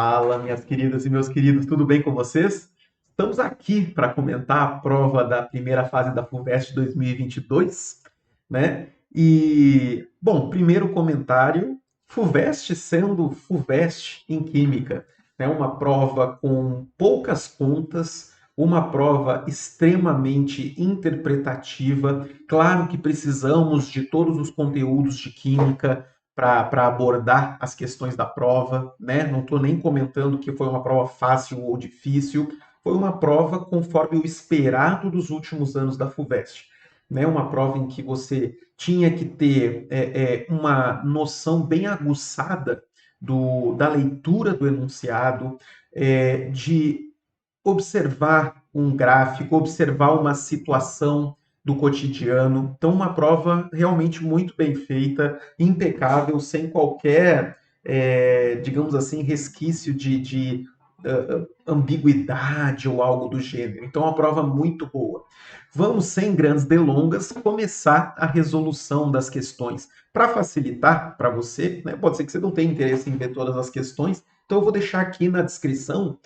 Fala, minhas queridas e meus queridos, tudo bem com vocês? Estamos aqui para comentar a prova da primeira fase da FUVEST 2022, né? Bom, primeiro comentário, FUVEST sendo FUVEST em Química, né? Uma prova com poucas contas, uma prova extremamente interpretativa. Claro que precisamos de todos os conteúdos de Química, para abordar as questões da prova, né? Não estou nem comentando que foi uma prova fácil ou difícil, foi uma prova conforme o esperado dos últimos anos da FUVEST, né? Uma prova em que você tinha que ter uma noção bem aguçada da leitura do enunciado, de observar um gráfico, observar uma situação do cotidiano. Então, uma prova realmente muito bem feita, impecável, sem qualquer, digamos assim, resquício de ambiguidade ou algo do gênero. Então, uma prova muito boa. Vamos, sem grandes delongas, começar a resolução das questões. Para facilitar para você, né, pode ser que você não tenha interesse em ver todas as questões, então eu vou deixar aqui na descrição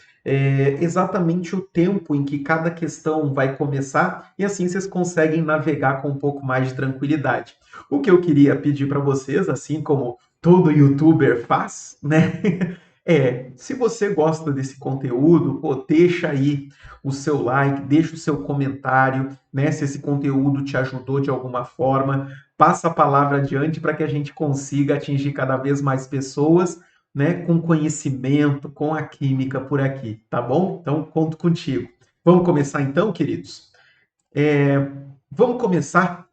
exatamente o tempo em que cada questão vai começar e assim vocês conseguem navegar com um pouco mais de tranquilidade. O que eu queria pedir para vocês, assim como todo youtuber faz, né? Se você gosta desse conteúdo, pô, deixa aí o seu like, deixa o seu comentário, né? Se esse conteúdo te ajudou de alguma forma, passa a palavra adiante para que a gente consiga atingir cada vez mais pessoas, né, com conhecimento, com a química por aqui, tá bom? Então, conto contigo. Vamos começar então, queridos? É, Vamos começar.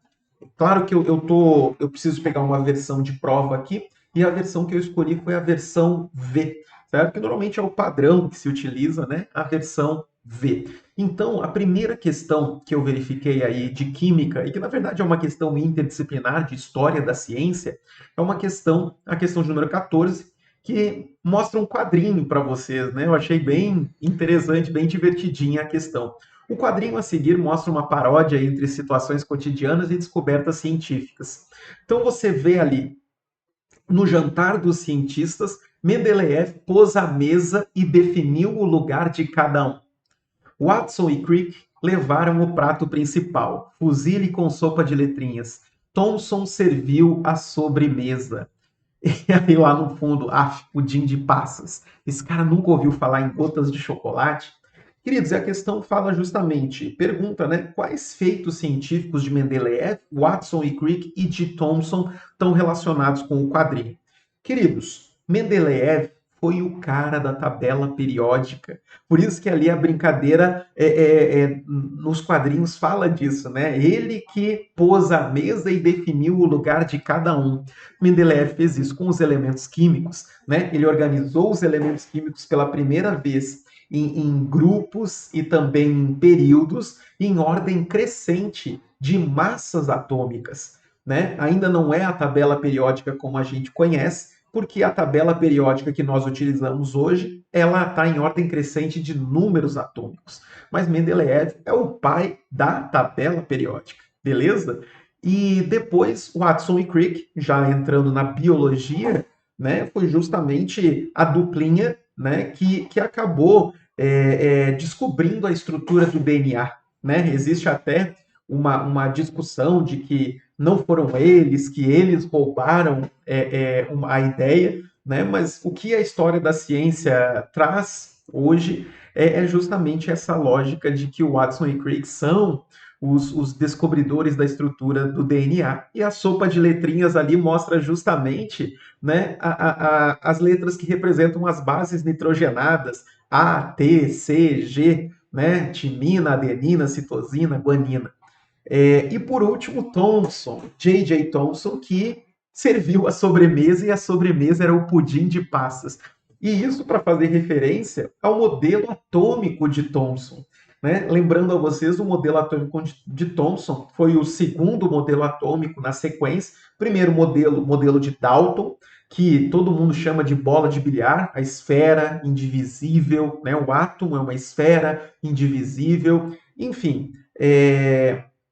Claro que eu preciso pegar uma versão de prova aqui, e a versão que eu escolhi foi a versão V, certo? Que normalmente é o padrão que se utiliza, né? A versão V. Então, a primeira questão que eu verifiquei aí de química, e que na verdade é uma questão interdisciplinar de história da ciência, é uma questão, a questão de número 14, que mostra um quadrinho para vocês, né? Eu achei bem interessante, bem divertidinha a questão. O quadrinho a seguir mostra uma paródia entre situações cotidianas e descobertas científicas. Então você vê ali, no jantar dos cientistas, Mendeleev pôs a mesa e definiu o lugar de cada um. Watson e Crick levaram o prato principal, fusilli com sopa de letrinhas. Thomson serviu a sobremesa. E aí lá no fundo, pudim de passas. Esse cara nunca ouviu falar em gotas de chocolate? Queridos, e a questão fala justamente, pergunta, né, quais feitos científicos de Mendeleev, Watson e Crick e de Thomson estão relacionados com o quadrinho? Queridos, Mendeleev foi o cara da tabela periódica. Por isso que ali a brincadeira nos quadrinhos fala disso, né? Ele que pôs a mesa e definiu o lugar de cada um. Mendeleev fez isso com os elementos químicos, né? Ele organizou os elementos químicos pela primeira vez em grupos e também em períodos em ordem crescente de massas atômicas, né? Ainda não é a tabela periódica como a gente conhece, porque a tabela periódica que nós utilizamos hoje, ela está em ordem crescente de números atômicos. Mas Mendeleev é o pai da tabela periódica, beleza? E depois, Watson e Crick, já entrando na biologia, né, foi justamente a duplinha, né, que acabou descobrindo a estrutura do DNA. Né? Existe até uma discussão de que não foram eles, que eles roubaram a ideia, né? Mas o que a história da ciência traz hoje é justamente essa lógica de que o Watson e Crick são os descobridores da estrutura do DNA. E a sopa de letrinhas ali mostra justamente, né, as letras que representam as bases nitrogenadas, A, T, C, G, né, timina, adenina, citosina, guanina. E por último, Thomson, J.J. Thomson, que serviu a sobremesa e a sobremesa era o pudim de passas. E isso para fazer referência ao modelo atômico de Thomson. Né? Lembrando a vocês, o modelo atômico de Thomson foi o segundo modelo atômico na sequência. Primeiro modelo de Dalton, que todo mundo chama de bola de bilhar, a esfera indivisível, né? O átomo é uma esfera indivisível, enfim.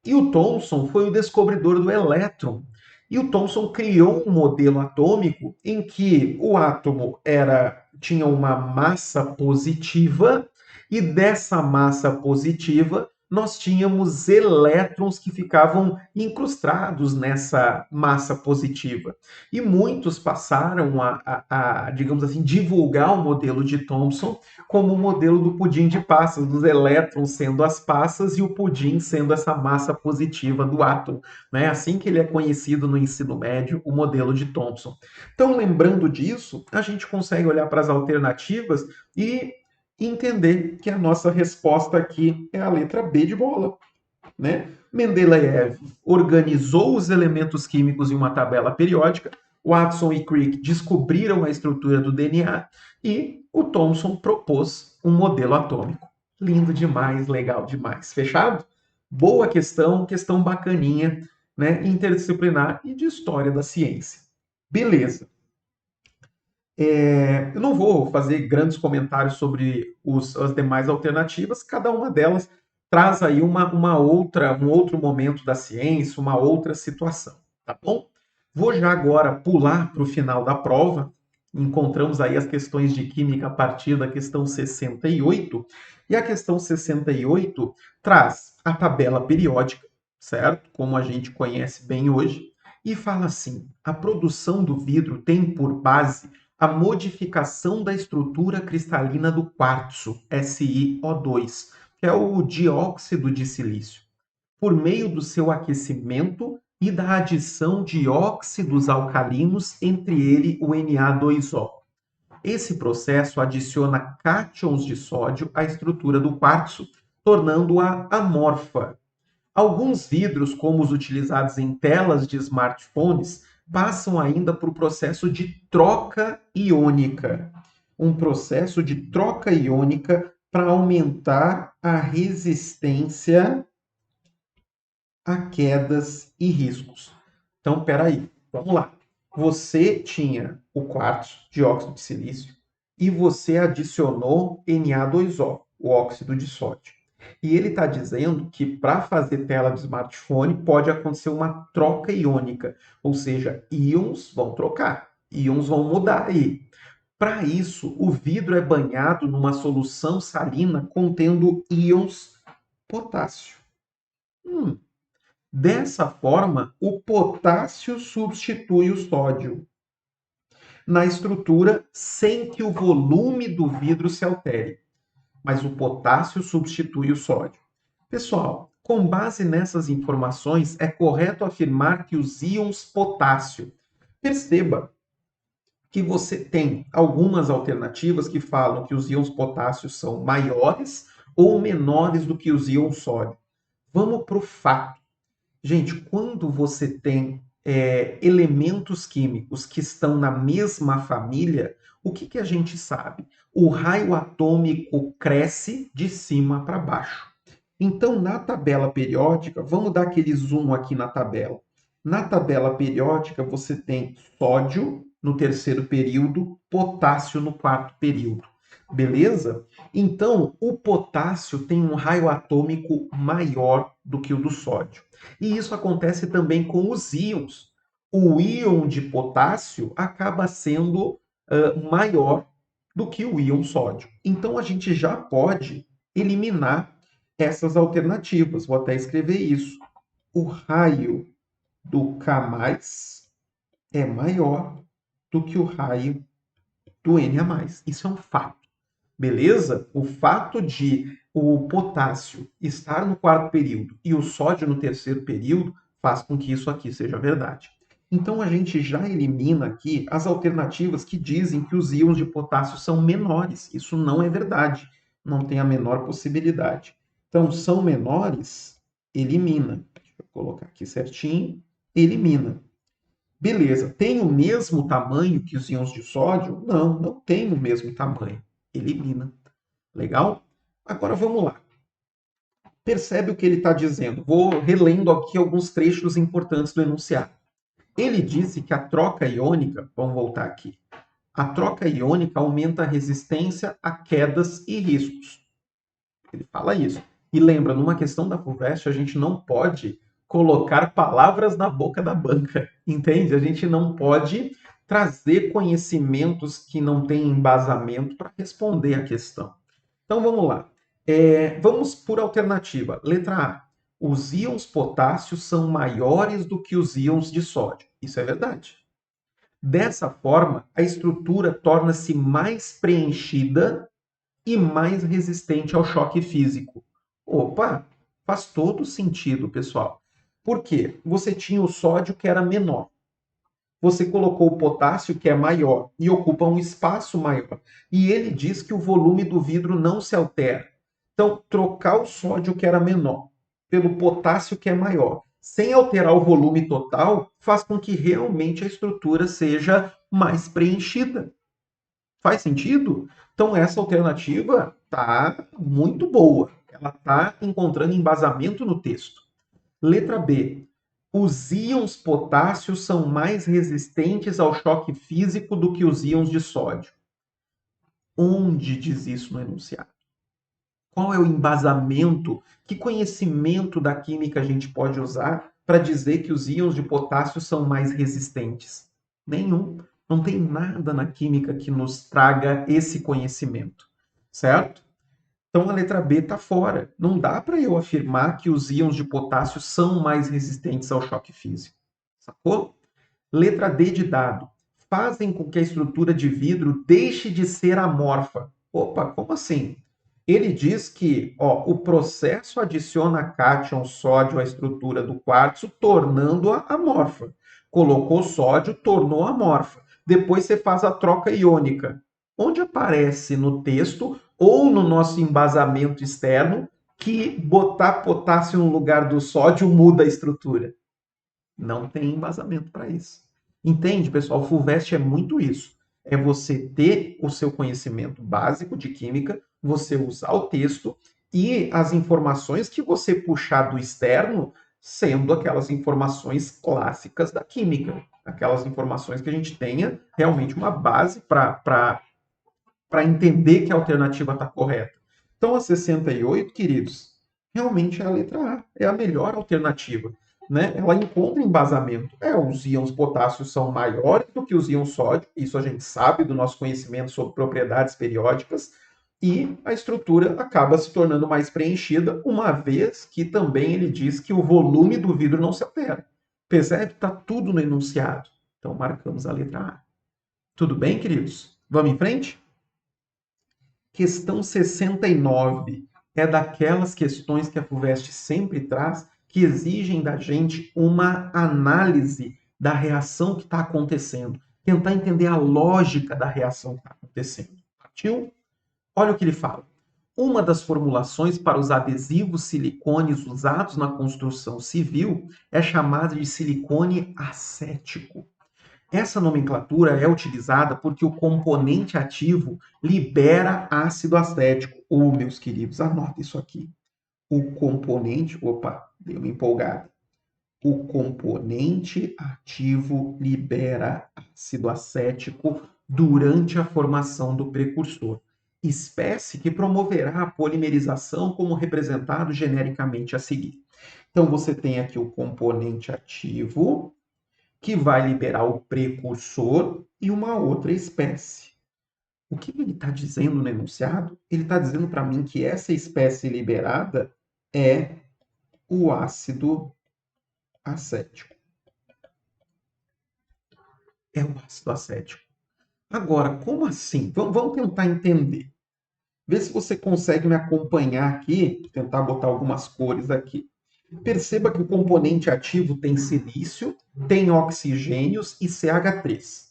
E o Thomson foi o descobridor do elétron. E o Thomson criou um modelo atômico em que o átomo era tinha uma massa positiva, e dessa massa positiva nós tínhamos elétrons que ficavam incrustados nessa massa positiva. E muitos passaram digamos assim, divulgar o modelo de Thomson como o modelo do pudim de passas, dos elétrons sendo as passas e o pudim sendo essa massa positiva do átomo. Né? Assim que ele é conhecido no ensino médio, o modelo de Thomson. Então, lembrando disso, a gente consegue olhar para as alternativas e entender que a nossa resposta aqui é a letra B de bola. Né? Mendeleev organizou os elementos químicos em uma tabela periódica, Watson e Crick descobriram a estrutura do DNA e o Thomson propôs um modelo atômico. Lindo demais, legal demais. Fechado? Boa questão, questão bacaninha, né? Interdisciplinar e de história da ciência. Beleza. Eu não vou fazer grandes comentários sobre as demais alternativas, cada uma delas traz aí um outro momento da ciência, uma outra situação, tá bom? Vou já agora pular para o final da prova, encontramos aí as questões de química a partir da questão 68, e a questão 68 traz a tabela periódica, certo? Como a gente conhece bem hoje, e fala assim: a produção do vidro tem por base a modificação da estrutura cristalina do quartzo, SiO2, que é o dióxido de silício, por meio do seu aquecimento e da adição de óxidos alcalinos, entre ele o Na2O. Esse processo adiciona cátions de sódio à estrutura do quartzo, tornando-a amorfa. Alguns vidros, como os utilizados em telas de smartphones, passam ainda por processo de troca iônica. Um processo de troca iônica para aumentar a resistência a quedas e riscos. Então, peraí, vamos lá. Você tinha o quartzo, dióxido de silício, e você adicionou Na2O, o óxido de sódio. E ele está dizendo que para fazer tela de smartphone pode acontecer uma troca iônica, ou seja, íons vão trocar, íons vão mudar aí. Para isso, o vidro é banhado numa solução salina contendo íons potássio. Dessa forma, o potássio substitui o sódio na estrutura sem que o volume do vidro se altere, mas o potássio substitui o sódio. Pessoal, com base nessas informações, é correto afirmar que os íons potássio. Perceba que você tem algumas alternativas que falam que os íons potássio são maiores ou menores do que os íons sódio. Vamos para o fato. Gente, quando você tem elementos químicos que estão na mesma família, o que a gente sabe? O raio atômico cresce de cima para baixo. Então, na tabela periódica, vamos dar aquele zoom aqui na tabela. Na tabela periódica, você tem sódio no terceiro período, potássio no quarto período. Beleza? Então, o potássio tem um raio atômico maior do que o do sódio. E isso acontece também com os íons. O íon de potássio acaba sendo maior do que o íon sódio. Então, a gente já pode eliminar essas alternativas. Vou até escrever isso. O raio do K+ é maior do que o raio do Na+. Isso é um fato. Beleza? O fato de o potássio estar no quarto período e o sódio no terceiro período faz com que isso aqui seja verdade. Então a gente já elimina aqui as alternativas que dizem que os íons de potássio são menores. Isso não é verdade. Não tem a menor possibilidade. Então, são menores, elimina. Deixa eu colocar aqui certinho. Elimina. Beleza. Tem o mesmo tamanho que os íons de sódio? Não, não tem o mesmo tamanho. Elimina. Legal? Agora vamos lá. Percebe o que ele está dizendo? Vou relendo aqui alguns trechos importantes do enunciado. Ele disse que a troca iônica, vamos voltar aqui, a troca iônica aumenta a resistência a quedas e riscos. Ele fala isso. E lembra, numa questão da FUVEST, a gente não pode colocar palavras na boca da banca, entende? A gente não pode trazer conhecimentos que não têm embasamento para responder a questão. Então vamos lá. Vamos por alternativa. Letra A. Os íons potássio são maiores do que os íons de sódio. Isso é verdade. Dessa forma, a estrutura torna-se mais preenchida e mais resistente ao choque físico. Opa, faz todo sentido, pessoal. Por quê? Você tinha o sódio que era menor. Você colocou o potássio que é maior e ocupa um espaço maior. E ele diz que o volume do vidro não se altera. Então, trocar o sódio que era menor pelo potássio que é maior, sem alterar o volume total, faz com que realmente a estrutura seja mais preenchida. Faz sentido? Então, essa alternativa está muito boa. Ela está encontrando embasamento no texto. Letra B. Os íons potássio são mais resistentes ao choque físico do que os íons de sódio. Onde diz isso no enunciado? Qual é o embasamento? Que conhecimento da química a gente pode usar para dizer que os íons de potássio são mais resistentes? Nenhum. Não tem nada na química que nos traga esse conhecimento, certo? Então a letra B está fora. Não dá para eu afirmar que os íons de potássio são mais resistentes ao choque físico. Sacou? Letra D de dado. Fazem com que a estrutura de vidro deixe de ser amorfa. Opa, como assim? Ele diz que o processo adiciona cátion sódio à estrutura do quartzo, tornando-a amorfa. Colocou sódio, tornou amorfa. Depois você faz a troca iônica. Onde aparece no texto ou no nosso embasamento externo que botar potássio no lugar do sódio muda a estrutura? Não tem embasamento para isso. Entende, pessoal? O FUVEST é muito isso. É você ter o seu conhecimento básico de química, você usar o texto e as informações que você puxar do externo sendo aquelas informações clássicas da química. Aquelas informações que a gente tenha realmente uma base para entender que a alternativa está correta. Então, a 68, queridos, realmente é a letra A. É a melhor alternativa. Né? Ela encontra embasamento. Os íons potássio são maiores do que os íons sódio, isso a gente sabe do nosso conhecimento sobre propriedades periódicas, e a estrutura acaba se tornando mais preenchida, uma vez que também ele diz que o volume do vidro não se altera. Percebe? Está tudo no enunciado. Então marcamos a letra A. Tudo bem, queridos? Vamos em frente? Questão 69 é daquelas questões que a FUVEST sempre traz, que exigem da gente uma análise da reação que está acontecendo, tentar entender a lógica da reação que está acontecendo. Partiu? Olha o que ele fala. Uma das formulações para os adesivos silicones usados na construção civil é chamada de silicone acético. Essa nomenclatura é utilizada porque o componente ativo libera ácido acético. Meus queridos, anota isso aqui. O componente... Opa, deu uma empolgada. O componente ativo libera ácido acético durante a formação do precursor, espécie que promoverá a polimerização como representado genericamente a seguir. Então, você tem aqui o componente ativo, que vai liberar o precursor e uma outra espécie. O que ele está dizendo no enunciado? Ele está dizendo para mim que essa espécie liberada é o ácido acético. É o ácido acético. Agora, como assim? Vamos tentar entender. Vê se você consegue me acompanhar aqui, tentar botar algumas cores aqui. Perceba que o componente ativo tem silício, tem oxigênios e CH3.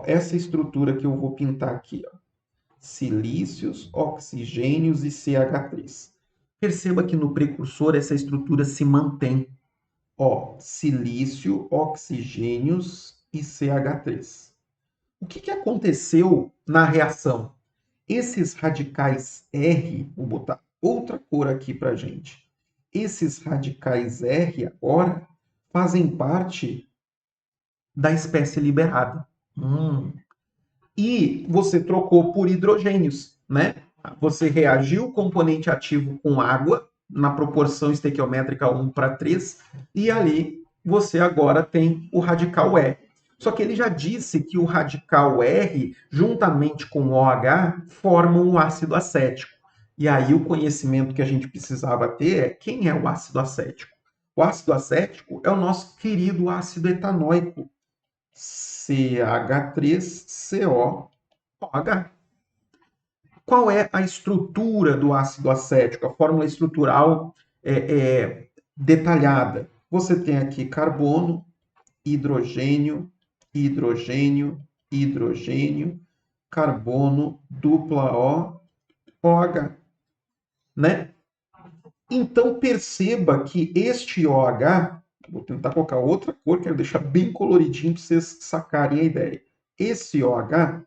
Essa estrutura que eu vou pintar aqui. Silícios, oxigênios e CH3. Perceba que no precursor essa estrutura se mantém. Silício, oxigênios e CH3. O que aconteceu na reação? Esses radicais R, vou botar outra cor aqui para gente. Esses radicais R agora fazem parte da espécie liberada. E você trocou por hidrogênios, né? Você reagiu o componente ativo com água na proporção estequiométrica 1:3 e ali você agora tem o radical E. Só que ele já disse que o radical R, juntamente com o OH, formam o ácido acético. E aí o conhecimento que a gente precisava ter é quem é o ácido acético. O ácido acético é o nosso querido ácido etanóico, CH3COOH. Qual é a estrutura do ácido acético? A fórmula estrutural detalhada. Você tem aqui carbono, hidrogênio, hidrogênio, hidrogênio, carbono, dupla O, OH, né? Então perceba que este OH, vou tentar colocar outra cor, quero deixar bem coloridinho para vocês sacarem a ideia. Esse OH,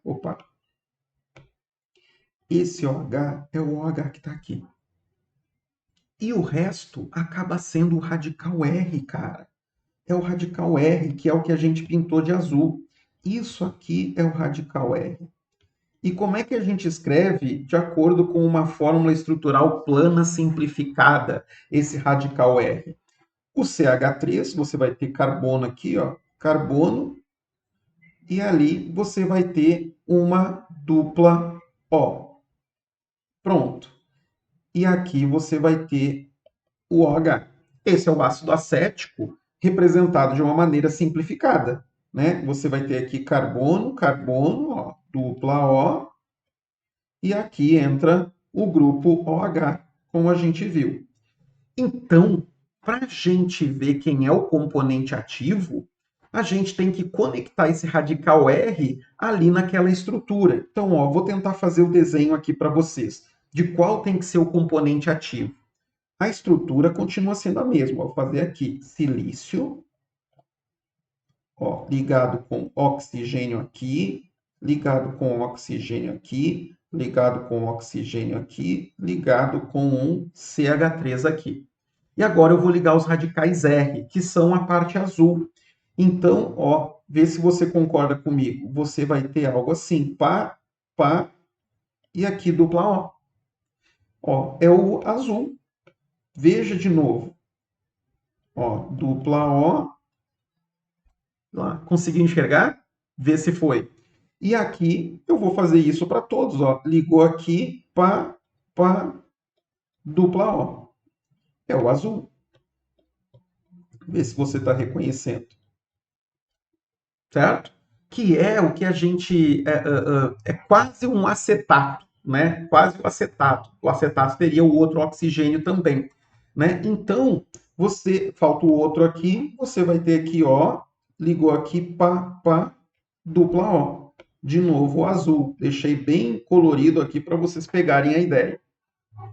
esse OH é o OH que está aqui. E o resto acaba sendo o radical R, cara. É o radical R, que é o que a gente pintou de azul. Isso aqui é o radical R. E como é que a gente escreve de acordo com uma fórmula estrutural plana simplificada esse radical R? O CH3, você vai ter carbono aqui, ó, carbono, e ali você vai ter uma dupla O. Pronto. E aqui você vai ter o OH. Esse é o ácido acético representado de uma maneira simplificada, né? Você vai ter aqui carbono, carbono, ó, dupla O, e aqui entra o grupo OH, como a gente viu. Então, para a gente ver quem é o componente ativo, a gente tem que conectar esse radical R ali naquela estrutura. Então, ó, vou tentar fazer o desenho aqui para vocês, de qual tem que ser o componente ativo. A estrutura continua sendo a mesma. Vou fazer aqui silício, ó, ligado com oxigênio aqui, ligado com oxigênio aqui, ligado com oxigênio aqui, ligado com um CH3 aqui. E agora eu vou ligar os radicais R, que são a parte azul. Então, ó, vê se você concorda comigo. Você vai ter algo assim, pá, pá, e aqui dupla O. Ó, é o azul. Veja de novo. Ó, dupla O. Lá, conseguiu enxergar? Vê se foi. E aqui eu vou fazer isso para todos. Ó. Ligou aqui, pá, pá, dupla O. É o azul. Vê se você está reconhecendo. Certo? Que é o que a gente. É quase um acetato, né? Quase o acetato. O acetato teria o outro oxigênio também. Né? Então, você. Falta o outro aqui, você vai ter aqui, ó. Ligou aqui, pá, pá, dupla O. De novo, o azul. Deixei bem colorido aqui para vocês pegarem a ideia.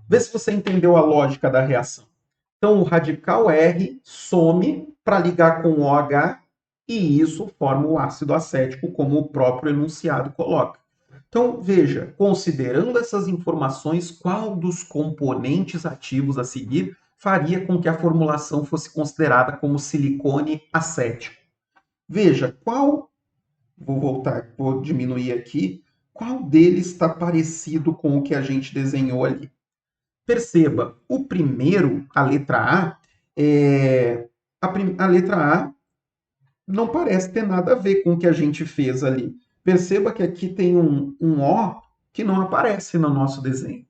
Vê se você entendeu a lógica da reação. Então, o radical R some para ligar com o OH e isso forma o ácido acético, como o próprio enunciado coloca. Então, veja, considerando essas informações, qual dos componentes ativos a seguir faria com que a formulação fosse considerada como silicone acético? Veja, qual, vou voltar, vou diminuir aqui, qual deles está parecido com o que a gente desenhou ali? Perceba, o primeiro, a letra A, a letra A não parece ter nada a ver com o que a gente fez ali. Perceba que aqui tem um O que não aparece no nosso desenho.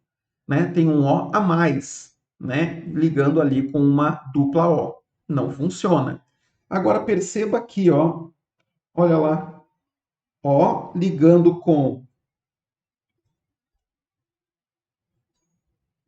Né? Tem um O a mais, né? Ligando ali com uma dupla O. Não funciona. Agora perceba aqui, ó. Olha lá. O ligando com.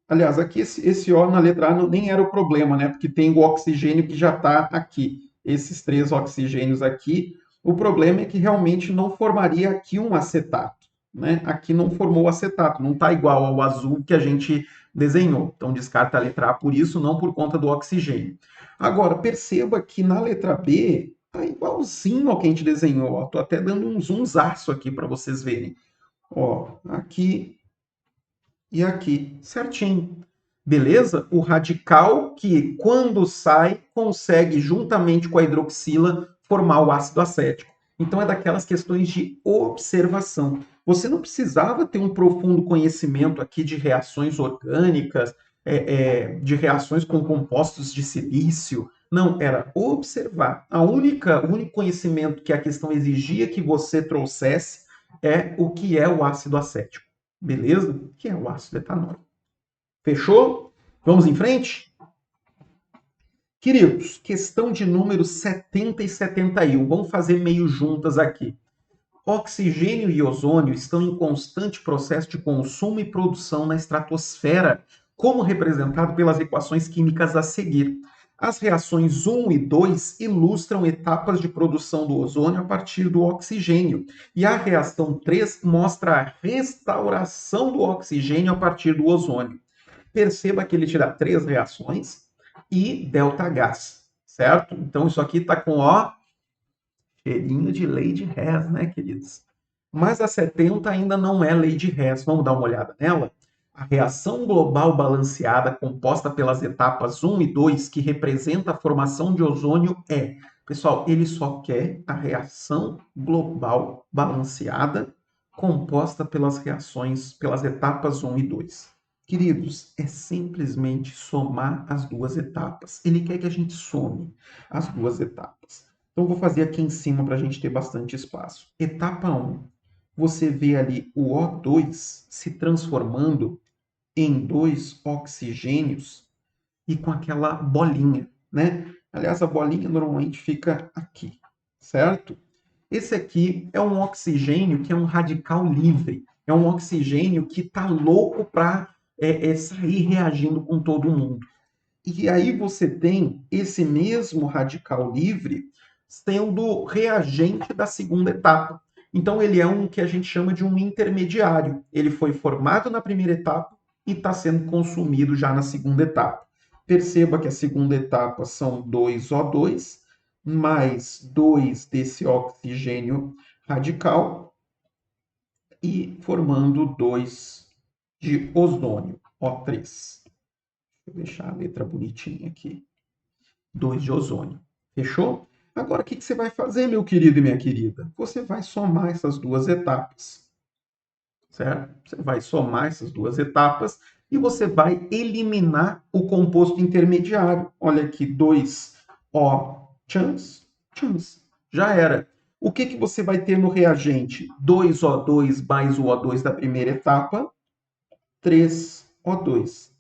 Aliás, aqui esse O na letra A nem era o problema, né? Porque tem o oxigênio que já está aqui. Esses três oxigênios aqui. O problema é que realmente não formaria aqui um acetato, né? Aqui não formou acetato, não está igual ao azul que a gente desenhou. Então descarta a letra A por isso, não por conta do oxigênio. Agora, perceba que na letra B está igualzinho ao que a gente desenhou. Estou até dando um zoomzaço aqui para vocês verem. Ó, aqui e aqui, certinho. Beleza? O radical que, quando sai, consegue, juntamente com a hidroxila, formar o ácido acético. Então, é daquelas questões de observação. Você não precisava ter um profundo conhecimento aqui de reações orgânicas, de reações com compostos de silício, Não, era observar. O único conhecimento que a questão exigia que você trouxesse é o que é o ácido acético. Beleza? O que é o ácido etanólico. Fechou? Vamos em frente? Queridos, questão de números 70 e 71. Vamos fazer meio juntas aqui. Oxigênio e ozônio estão em constante processo de consumo e produção na estratosfera, como representado pelas equações químicas a seguir. As reações 1 e 2 ilustram etapas de produção do ozônio a partir do oxigênio, e a reação 3 mostra a restauração do oxigênio a partir do ozônio. Perceba que ele te dá 3 reações e ΔH, certo? Então, isso aqui está com, ó, cheirinho de lei de Hess, né, queridos? Mas a 70 ainda não é lei de Hess. Vamos dar uma olhada nela? A reação global balanceada, composta pelas etapas 1 e 2, que representa a formação de ozônio, é. Pessoal, ele só quer a reação global balanceada, composta pelas reações, pelas etapas 1 e 2. Queridos, é simplesmente somar as duas etapas. Ele quer que a gente some as duas etapas. Então, vou fazer aqui em cima para a gente ter bastante espaço. Etapa 1. Você vê ali o O2 se transformando em 2 oxigênios e com aquela bolinha, né? Aliás, a bolinha normalmente fica aqui, certo? Esse aqui é um oxigênio que é um radical livre. É um oxigênio que está louco para sair reagindo com todo mundo. E aí você tem esse mesmo radical livre sendo reagente da segunda etapa. Então ele é um que a gente chama de um intermediário. Ele foi formado na primeira etapa e está sendo consumido já na segunda etapa. Perceba que a segunda etapa são 2O2 mais 2 desse oxigênio radical e formando 2 de ozônio, O3. Vou deixar a letra bonitinha aqui. 2 de ozônio. Fechou? Agora, o que você vai fazer, meu querido e minha querida? Você vai somar essas duas etapas. Certo? Você vai somar essas duas etapas e você vai eliminar o composto intermediário. Olha aqui, 2O chance, chance. Já era. O que você vai ter no reagente? 2O2 mais o O2 da primeira etapa, 3O2.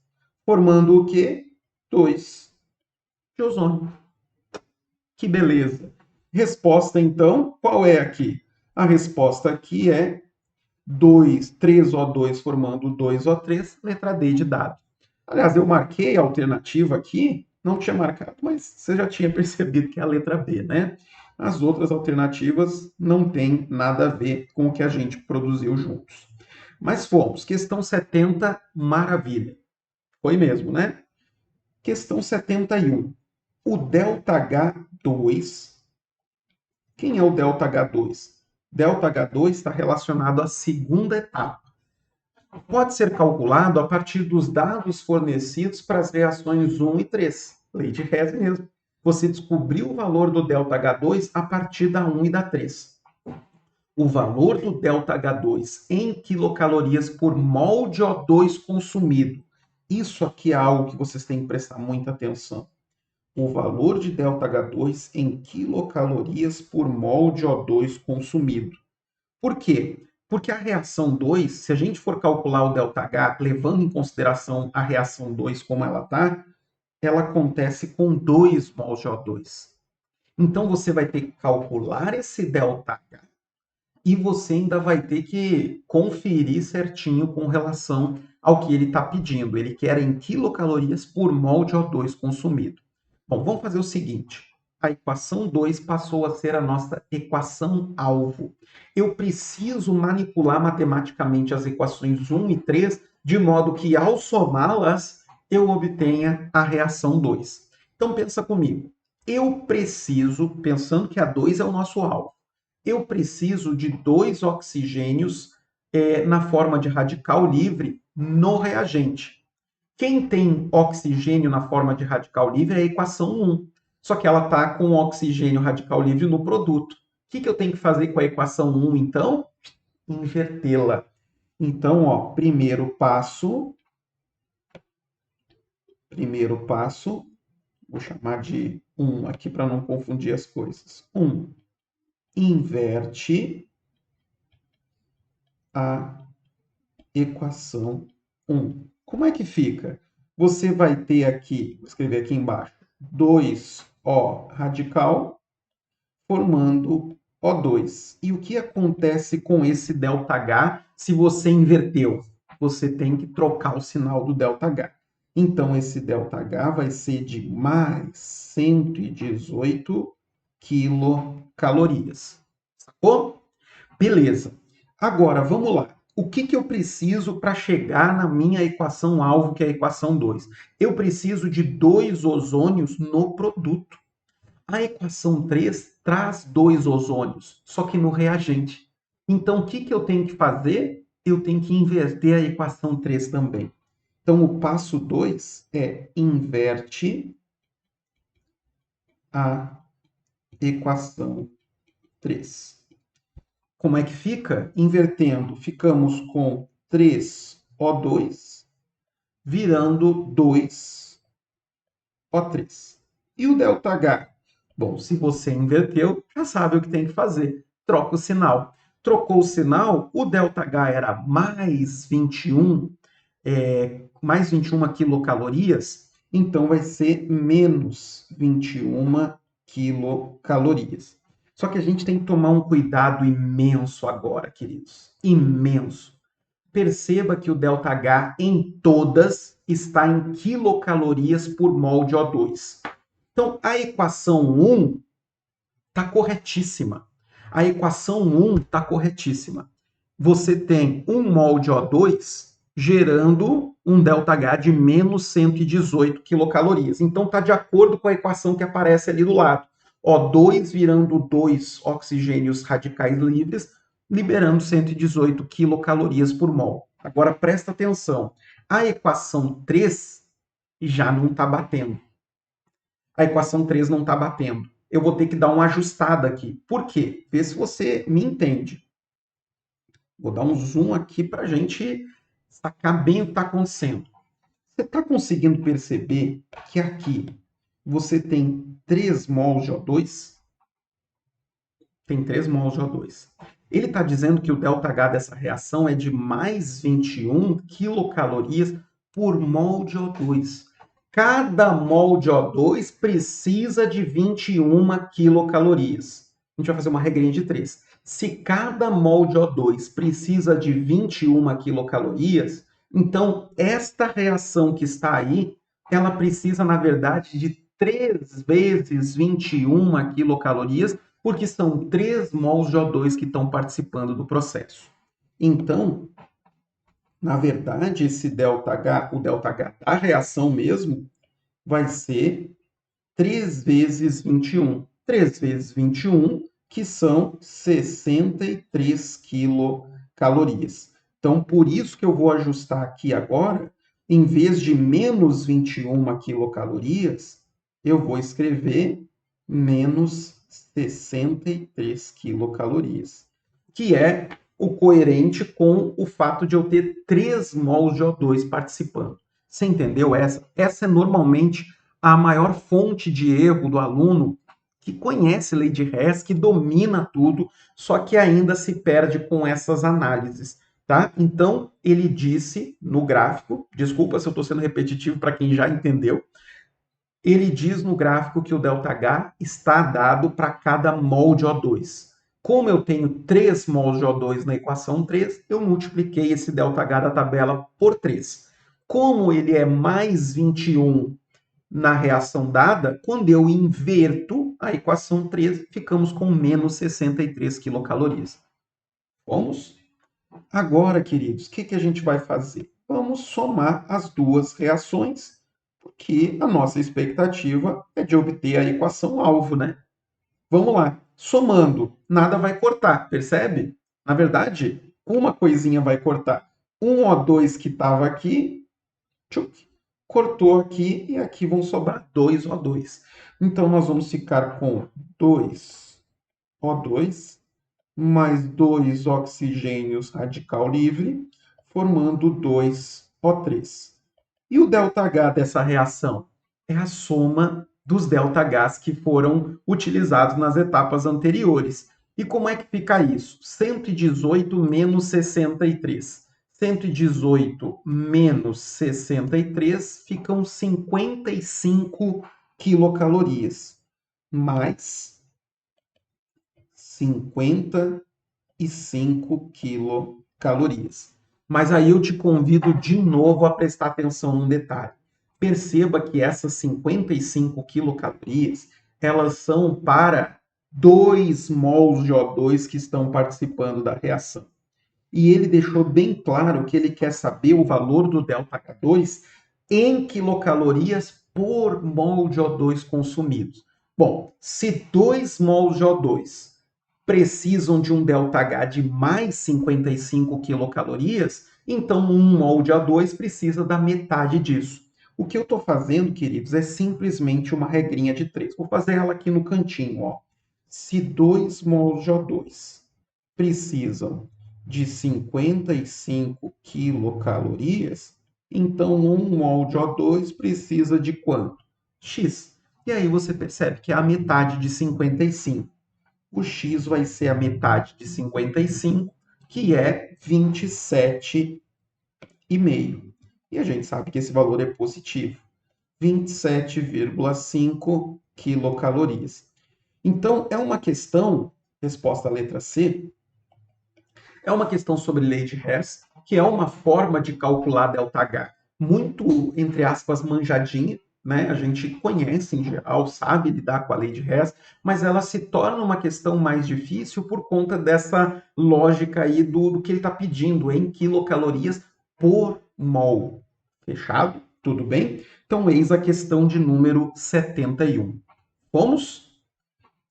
Formando o quê? 2 de ozônio. Que beleza. Resposta, então, qual é aqui? A resposta aqui é 3O2 formando 2O3, letra D de dado. Aliás, eu marquei a alternativa aqui, não tinha marcado, mas você já tinha percebido que é a letra B, né? As outras alternativas não têm nada a ver com o que a gente produziu juntos. Mas fomos. Questão 70, maravilha. Foi mesmo, né? Questão 71. O ΔH2. Quem é o ΔH2? ΔH2 está relacionado à segunda etapa. Pode ser calculado a partir dos dados fornecidos para as reações 1 e 3. Lei de Hess mesmo. Você descobriu o valor do ΔH2 a partir da 1 e da 3. O valor do ΔH2 em quilocalorias por mol de O2 consumido. Isso aqui é algo que vocês têm que prestar muita atenção. O valor de ΔH2 em quilocalorias por mol de O2 consumido. Por quê? Porque a reação 2, se a gente for calcular o ΔH, levando em consideração a reação 2 como ela está, ela acontece com 2 mols de O2. Então você vai ter que calcular esse ΔH e você ainda vai ter que conferir certinho com relação ao que ele está pedindo. Ele quer em quilocalorias por mol de O2 consumido. Bom, vamos fazer o seguinte. A equação 2 passou a ser a nossa equação alvo. Eu preciso manipular matematicamente as equações 1 e 3, de modo que, ao somá-las, eu obtenha a reação 2. Então, pensa comigo. Eu preciso, pensando que a 2 é o nosso alvo, eu preciso de 2 oxigênios na forma de radical livre no reagente. Quem tem oxigênio na forma de radical livre é a equação 1. Só que ela está com oxigênio radical livre no produto. O que eu tenho que fazer com a equação 1, então? Invertê-la. Então, ó, primeiro passo, Vou chamar de 1 aqui para não confundir as coisas. 1 inverte a equação 1. Como é que fica? Você vai ter aqui, vou escrever aqui embaixo, 2O radical formando O2. E o que acontece com esse ΔH se você inverteu? Você tem que trocar o sinal do ΔH. Então, esse ΔH vai ser de mais 118 quilocalorias. Sacou? Beleza. Agora, vamos lá. O que eu preciso para chegar na minha equação alvo, que é a equação 2? Eu preciso de 2 ozônios no produto. A equação 3 traz 2 ozônios, só que no reagente. Então, o que eu tenho que fazer? Eu tenho que inverter a equação 3 também. Então, o passo 2 é inverte a equação 3. Como é que fica? Invertendo, ficamos com 3O2 virando 2O3. E o ΔH? Bom, se você inverteu, já sabe o que tem que fazer. Troca o sinal. Trocou o sinal, o ΔH era mais 21, mais 21 quilocalorias, então vai ser menos 21 quilocalorias. Só que a gente tem que tomar um cuidado imenso agora, queridos. Imenso. Perceba que o ΔH em todas está em quilocalorias por mol de O2. Então, a equação 1 está corretíssima. A equação 1 está corretíssima. Você tem 1 mol de O2 gerando um ΔH de menos 118 quilocalorias. Então, está de acordo com a equação que aparece ali do lado. O2 virando 2 oxigênios radicais livres, liberando 118 quilocalorias por mol. Agora, presta atenção. A equação 3 já não está batendo. A equação 3 não está batendo. Eu vou ter que dar uma ajustada aqui. Por quê? Vê se você me entende. Vou dar um zoom aqui para a gente sacar bem o que está acontecendo. Você está conseguindo perceber que aqui você tem 3 mols de O2? Tem 3 mols de O2. Ele está dizendo que o ΔH dessa reação é de mais 21 quilocalorias por mol de O2. Cada mol de O2 precisa de 21 quilocalorias. A gente vai fazer uma regrinha de 3. Se cada mol de O2 precisa de 21 quilocalorias, então esta reação que está aí, ela precisa, na verdade, de 3 vezes 21 quilocalorias, porque são 3 mols de O2 que estão participando do processo. Então, na verdade, esse ΔH, o ΔH da reação mesmo, vai ser 3 vezes 21. 3 vezes 21, que são 63 quilocalorias. Então, por isso que eu vou ajustar aqui agora, em vez de menos 21 quilocalorias, eu vou escrever menos 63 quilocalorias, que é o coerente com o fato de eu ter 3 mols de O2 participando. Você entendeu essa? Essa é normalmente a maior fonte de erro do aluno que conhece lei de Hess, que domina tudo, só que ainda se perde com essas análises, tá? Então, ele disse no gráfico, desculpa se eu estou sendo repetitivo para quem já entendeu, ele diz no gráfico que o ΔH está dado para cada mol de O2. Como eu tenho 3 mols de O2 na equação 3, eu multipliquei esse ΔH da tabela por 3. Como ele é mais 21 na reação dada, quando eu inverto a equação 3, ficamos com menos 63 quilocalorias. Vamos? Agora, queridos, o que a gente vai fazer? Vamos somar as duas reações, porque a nossa expectativa é de obter a equação alvo, né? Vamos lá. Somando, nada vai cortar, percebe? Na verdade, uma coisinha vai cortar. Um O2 que estava aqui, tchuc, cortou aqui e aqui vão sobrar 2 O2. Então, nós vamos ficar com 2 O2 mais 2 oxigênios radical livre, formando 2 O3. E o ΔH dessa reação? É a soma dos ΔHs que foram utilizados nas etapas anteriores. E como é que fica isso? 118 menos 63. 118 menos 63 ficam 55 quilocalorias. Mais 55 quilocalorias. Mas aí eu te convido de novo a prestar atenção num detalhe. Perceba que essas 55 quilocalorias, elas são para 2 mols de O2 que estão participando da reação. E ele deixou bem claro que ele quer saber o valor do ΔH2 em quilocalorias por mol de O2 consumidos. Bom, se 2 mols de O2 precisam de um ΔH de mais 55 quilocalorias, então 1 mol de O2 precisa da metade disso. O que eu estou fazendo, queridos, é simplesmente uma regrinha de 3. Vou fazer ela aqui no cantinho. Ó. Se 2 mols de O2 precisam de 55 quilocalorias, então 1 mol de O2 precisa de quanto? X. E aí você percebe que é a metade de 55. O X vai ser a metade de 55, que é 27,5. E a gente sabe que esse valor é positivo. 27,5 quilocalorias. Então, é uma questão, resposta à letra C, é uma questão sobre lei de Hess, que é uma forma de calcular ΔH muito, entre aspas, manjadinha, né? A gente conhece em geral, sabe lidar com a lei de Hess, mas ela se torna uma questão mais difícil por conta dessa lógica aí do que ele está pedindo em quilocalorias por mol. Fechado? Tudo bem? Então, eis a questão de número 71. Vamos?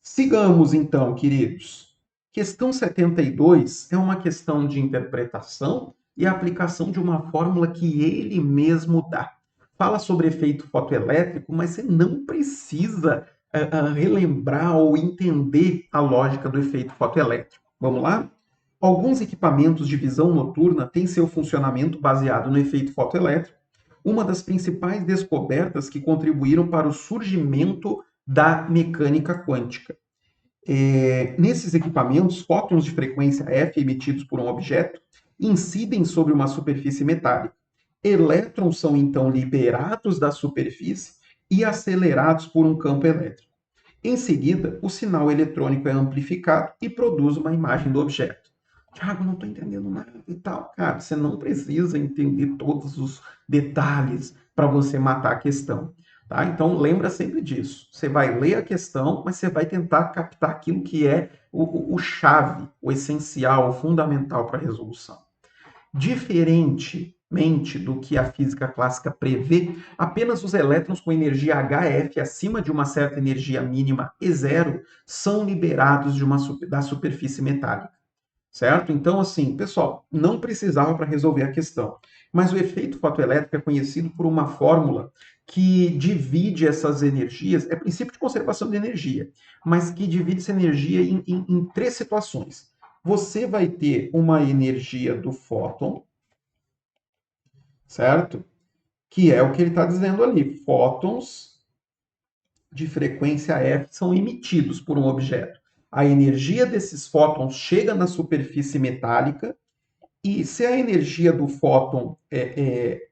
Sigamos então, queridos. Questão 72 é uma questão de interpretação e aplicação de uma fórmula que ele mesmo dá. Fala sobre efeito fotoelétrico, mas você não precisa relembrar ou entender a lógica do efeito fotoelétrico. Vamos lá? Alguns equipamentos de visão noturna têm seu funcionamento baseado no efeito fotoelétrico, uma das principais descobertas que contribuíram para o surgimento da mecânica quântica. Nesses equipamentos, fótons de frequência F emitidos por um objeto incidem sobre uma superfície metálica. Elétrons são então liberados da superfície e acelerados por um campo elétrico. Em seguida, o sinal eletrônico é amplificado e produz uma imagem do objeto. Tiago, não estou entendendo nada e tal. Cara, você não precisa entender todos os detalhes para você matar a questão. Tá? Então, lembra sempre disso. Você vai ler a questão, mas você vai tentar captar aquilo que é o chave, o essencial, o fundamental para a resolução. Diferentemente do que a física clássica prevê, apenas os elétrons com energia HF acima de uma certa energia mínima E0 são liberados da superfície metálica. Certo? Então, assim, pessoal, não precisava para resolver a questão. Mas o efeito fotoelétrico é conhecido por uma fórmula que divide essas energias, é princípio de conservação de energia, mas que divide essa energia em 3 situações. Você vai ter uma energia do fóton, certo? Que é o que ele está dizendo ali. Fótons de frequência F são emitidos por um objeto. A energia desses fótons chega na superfície metálica e se a energia do fóton é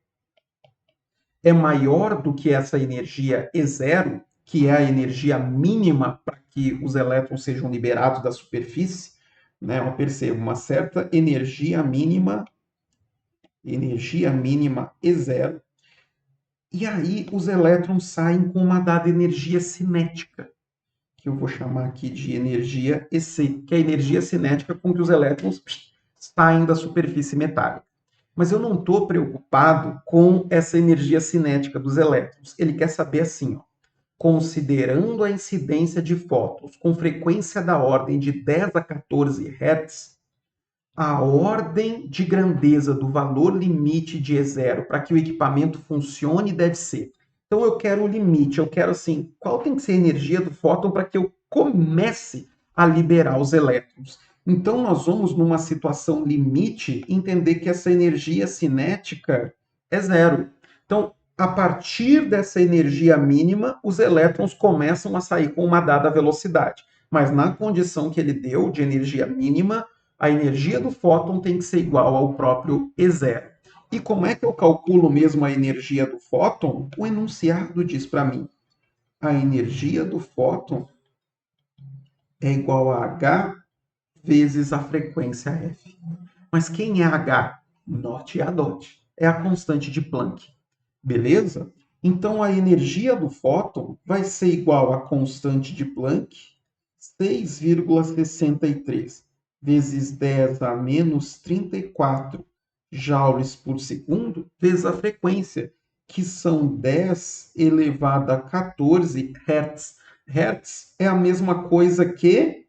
maior do que essa energia E0, que é a energia mínima para que os elétrons sejam liberados da superfície, né? Eu percebo uma certa energia mínima E0, e aí os elétrons saem com uma dada energia cinética, que eu vou chamar aqui de energia EC, que é a energia cinética com que os elétrons saem da superfície metálica. Mas eu não estou preocupado com essa energia cinética dos elétrons. Ele quer saber assim, ó, considerando a incidência de fótons com frequência da ordem de 10 a 14 Hz, a ordem de grandeza do valor limite de E0 para que o equipamento funcione deve ser. Então eu quero o limite, eu quero assim, qual tem que ser a energia do fóton para que eu comece a liberar os elétrons. Então nós vamos numa situação limite entender que essa energia cinética é 0. Então A partir dessa energia mínima, os elétrons começam a sair com uma dada velocidade. Mas na condição que ele deu de energia mínima, a energia do fóton tem que ser igual ao próprio E0. E como é que eu calculo mesmo a energia do fóton? O enunciado diz para mim: a energia do fóton é igual a H vezes a frequência F. Mas quem é H? Note a dot. É a constante de Planck. Beleza? Então, a energia do fóton vai ser igual à constante de Planck, 6,63 vezes 10 a menos 34 joules por segundo, vezes a frequência, que são 10 elevado a 14 Hz. Hertz é a mesma coisa que...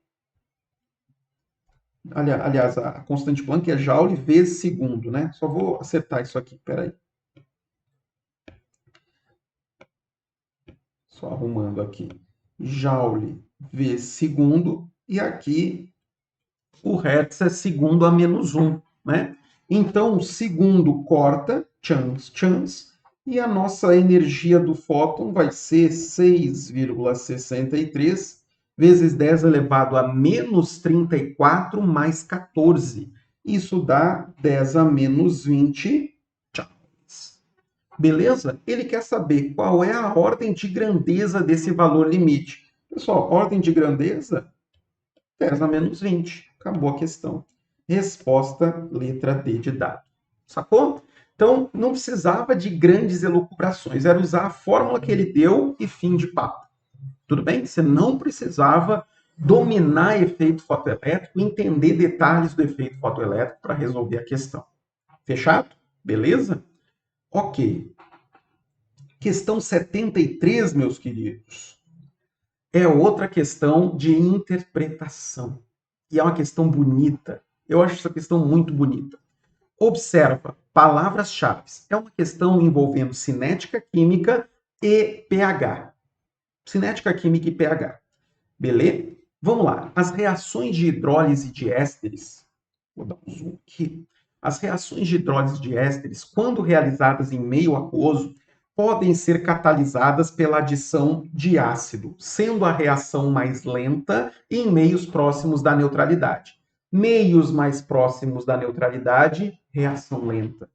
Aliás, a constante de Planck é Joule vezes segundo, né? Só vou acertar isso aqui, peraí. Só arrumando aqui. Joule vezes segundo, e aqui o Hertz é segundo a menos 1, né? Então, segundo corta, chance, e a nossa energia do fóton vai ser 6,63 vezes 10 elevado a menos 34 mais 14. Isso dá 10 a menos 20 joules. Beleza? Ele quer saber qual é a ordem de grandeza desse valor limite. Pessoal, ordem de grandeza, 10 a menos 20. Acabou a questão. Resposta, letra D de dado. Sacou? Então, não precisava de grandes elucubrações. Era usar a fórmula que ele deu e fim de papo. Tudo bem? Você não precisava dominar efeito fotoelétrico, entender detalhes do efeito fotoelétrico para resolver a questão. Fechado? Beleza? Ok. Questão 73, meus queridos, é outra questão de interpretação. E é uma questão bonita. Eu acho essa questão muito bonita. Observa, palavras-chave. É uma questão envolvendo cinética química e pH. Cinética química e pH. Beleza? Vamos lá. As reações de hidrólise de ésteres, vou dar um zoom aqui. As reações de hidrólise de ésteres, quando realizadas em meio aquoso, podem ser catalisadas pela adição de ácido, sendo a reação mais lenta em meios próximos da neutralidade. Meios mais próximos da neutralidade, reação lenta.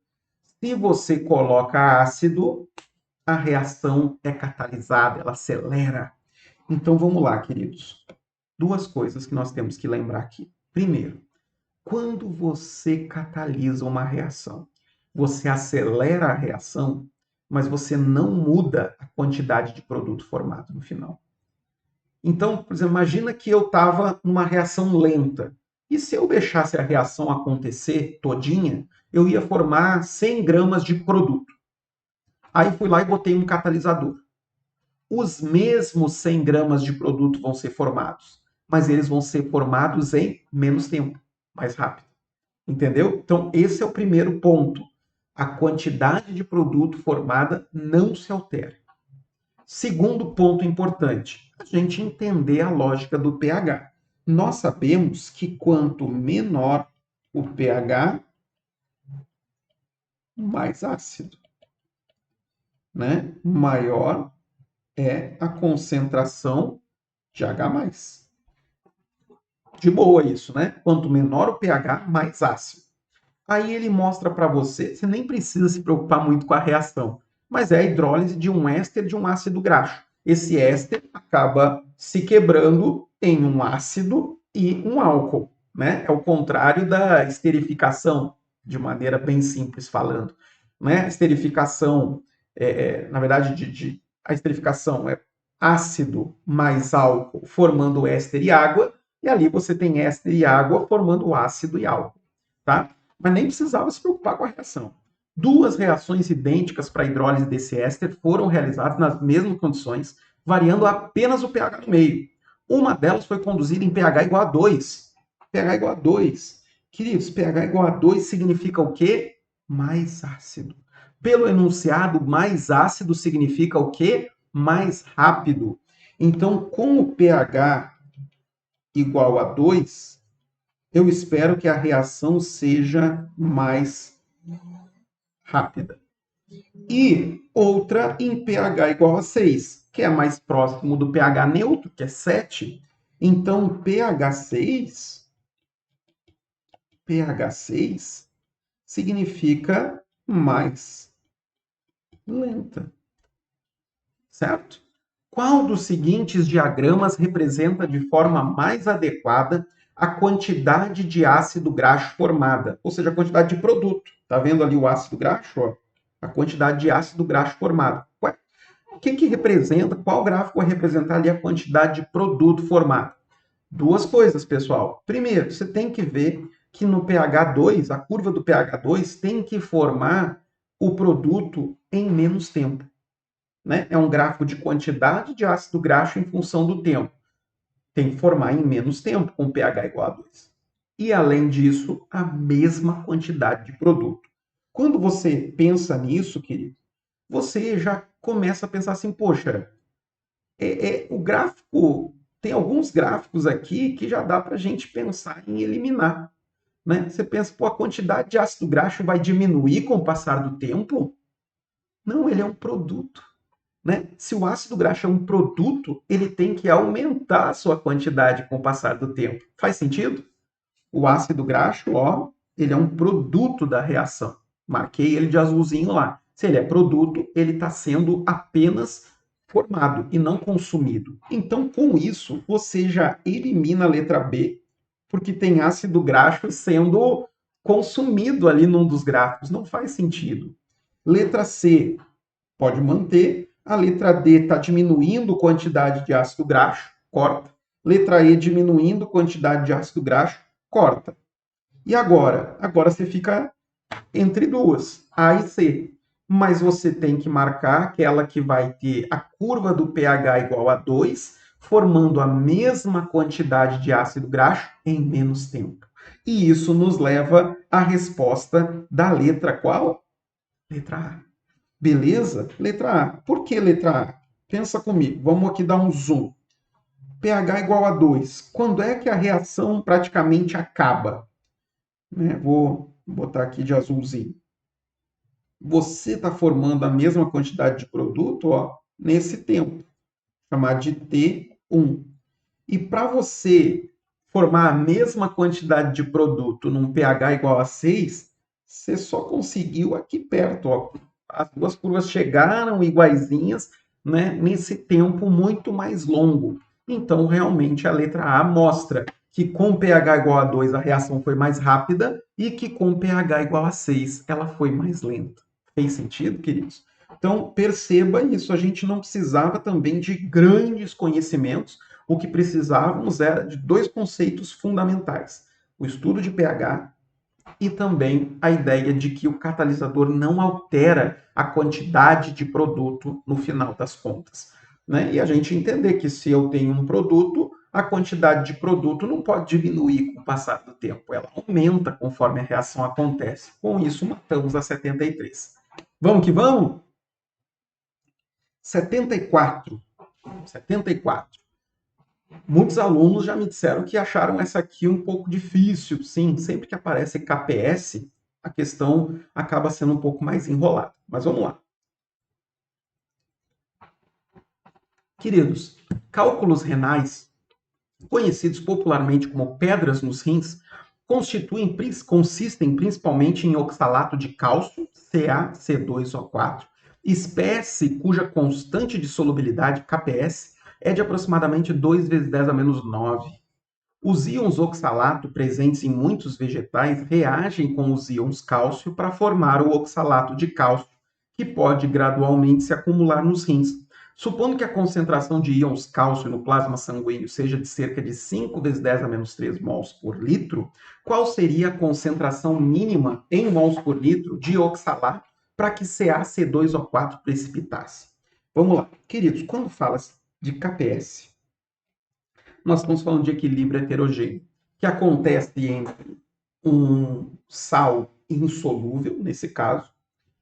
Se você coloca ácido, a reação é catalisada, ela acelera. Então vamos lá, queridos. Duas coisas que nós temos que lembrar aqui. Primeiro, quando você catalisa uma reação, você acelera a reação, mas você não muda a quantidade de produto formado no final. Então, por exemplo, imagina que eu estava numa reação lenta. E se eu deixasse a reação acontecer todinha, eu ia formar 100 gramas de produto. Aí fui lá e botei um catalisador. Os mesmos 100 gramas de produto vão ser formados, mas eles vão ser formados em menos tempo, mais rápido. Entendeu? Então, esse é o primeiro ponto. A quantidade de produto formada não se altera. Segundo ponto importante, a gente entender a lógica do pH. Nós sabemos que quanto menor o pH, mais ácido, né? Maior é a concentração de H+. De boa isso, né? Quanto menor o pH, mais ácido. Aí ele mostra para você, você nem precisa se preocupar muito com a reação, mas é a hidrólise de um éster de um ácido graxo. Esse éster acaba se quebrando em um ácido e um álcool, né? É o contrário da esterificação, de maneira bem simples falando, né? A esterificação, na verdade, a esterificação é ácido mais álcool formando éster e água, e ali você tem éster e água formando ácido e álcool, tá? Mas nem precisava se preocupar com a reação. Duas reações idênticas para a hidrólise desse éster foram realizadas nas mesmas condições, variando apenas o pH no meio. Uma delas foi conduzida em pH igual a 2. pH igual a 2. Queridos, pH igual a 2 significa o quê? Mais ácido. Pelo enunciado, mais ácido significa o quê? Mais rápido. Então, com o pH igual a 2, eu espero que a reação seja mais rápida. E outra em pH igual a 6, que é mais próximo do pH neutro, que é 7. Então, pH6 significa mais lenta, certo? Qual dos seguintes diagramas representa de forma mais adequada a quantidade de ácido graxo formada? Ou seja, a quantidade de produto. Tá vendo ali o ácido graxo? Ó? A quantidade de ácido graxo formado. O que representa? Qual gráfico vai representar ali a quantidade de produto formado? Duas coisas, pessoal. Primeiro, você tem que ver que no pH 2, a curva do pH 2 tem que formar o produto em menos tempo. Né? É um gráfico de quantidade de ácido graxo em função do tempo. Tem que formar em menos tempo, com pH igual a 2. E, além disso, a mesma quantidade de produto. Quando você pensa nisso, querido, você já começa a pensar assim, poxa, o gráfico, tem alguns gráficos aqui que já dá para a gente pensar em eliminar. Né? Você pensa, pô, a quantidade de ácido graxo vai diminuir com o passar do tempo? Não, ele é um produto. Né? Se o ácido graxo é um produto, ele tem que aumentar a sua quantidade com o passar do tempo. Faz sentido? O ácido graxo, ó, ele é um produto da reação. Marquei ele de azulzinho lá. Se ele é produto, ele está sendo apenas formado e não consumido. Então, com isso, você já elimina a letra B, porque tem ácido graxo sendo consumido ali num dos gráficos. Não faz sentido. Letra C, pode manter. A letra D está diminuindo quantidade de ácido graxo, corta. Letra E diminuindo quantidade de ácido graxo, corta. E agora? Agora você fica entre duas, A e C. Mas você tem que marcar aquela que vai ter a curva do pH igual a 2, formando a mesma quantidade de ácido graxo em menos tempo. E isso nos leva à resposta da letra qual? Letra A. Beleza? Letra A. Por que letra A? Pensa comigo. Vamos aqui dar um zoom. pH igual a 2. Quando é que a reação praticamente acaba? Né? Vou botar aqui de azulzinho. Você está formando a mesma quantidade de produto, ó, nesse tempo, chamar de T1. E para você formar a mesma quantidade de produto num pH igual a 6, você só conseguiu aqui perto, ó. As duas curvas chegaram iguaizinhas, né, nesse tempo muito mais longo. Então, realmente, a letra A mostra que com pH igual a 2 a reação foi mais rápida e que com pH igual a 6 ela foi mais lenta. Fez sentido, queridos? Então, perceba isso. A gente não precisava também de grandes conhecimentos. O que precisávamos era de dois conceitos fundamentais: o estudo de pH e também a ideia de que o catalisador não altera a quantidade de produto no final das contas. Né? E a gente entender que se eu tenho um produto, a quantidade de produto não pode diminuir com o passar do tempo, ela aumenta conforme a reação acontece. Com isso, matamos a 73. Vamos que vamos? 74. 74. Muitos alunos já me disseram que acharam essa aqui um pouco difícil. Sim, sempre que aparece KPS, a questão acaba sendo um pouco mais enrolada. Mas vamos lá. Queridos, cálculos renais, conhecidos popularmente como pedras nos rins, consistem principalmente em oxalato de cálcio, CaC2O4, espécie cuja constante de solubilidade, KPS, é de aproximadamente 2 vezes 10 a menos 9. Os íons oxalato presentes em muitos vegetais reagem com os íons cálcio para formar o oxalato de cálcio, que pode gradualmente se acumular nos rins. Supondo que a concentração de íons cálcio no plasma sanguíneo seja de cerca de 5 vezes 10 a menos 3 mols por litro, qual seria a concentração mínima em mols por litro de oxalato para que CaC2O4 precipitasse? Vamos lá. Queridos, quando fala de KPS, nós estamos falando de equilíbrio heterogêneo, que acontece entre um sal insolúvel, nesse caso,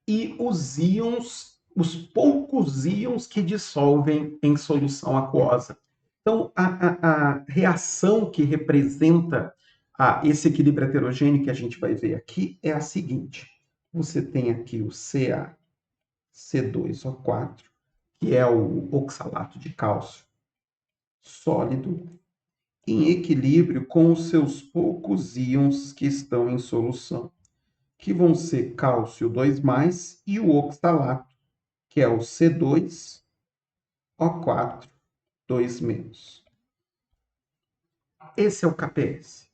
e os íons, os poucos íons que dissolvem em solução aquosa. Então, a reação que representa esse equilíbrio heterogêneo que a gente vai ver aqui é a seguinte: você tem aqui o Ca C2O4, que é o oxalato de cálcio sólido, em equilíbrio com os seus poucos íons que estão em solução, que vão ser cálcio 2+, e o oxalato, que é o C2O4 2-. Esse é o KPS,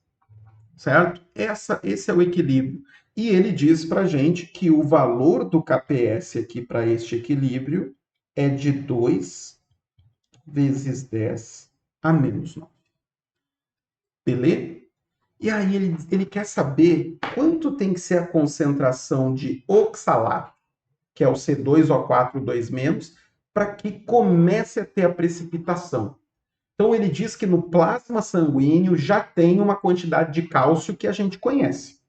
certo? Esse é o equilíbrio. E ele diz para a gente que o valor do KPS aqui para este equilíbrio é de 2 vezes 10 a menos 9. Beleza? E aí ele quer saber quanto tem que ser a concentração de oxalato, que é o C2O4 2-, para que comece a ter a precipitação. Então ele diz que no plasma sanguíneo já tem uma quantidade de cálcio que a gente conhece.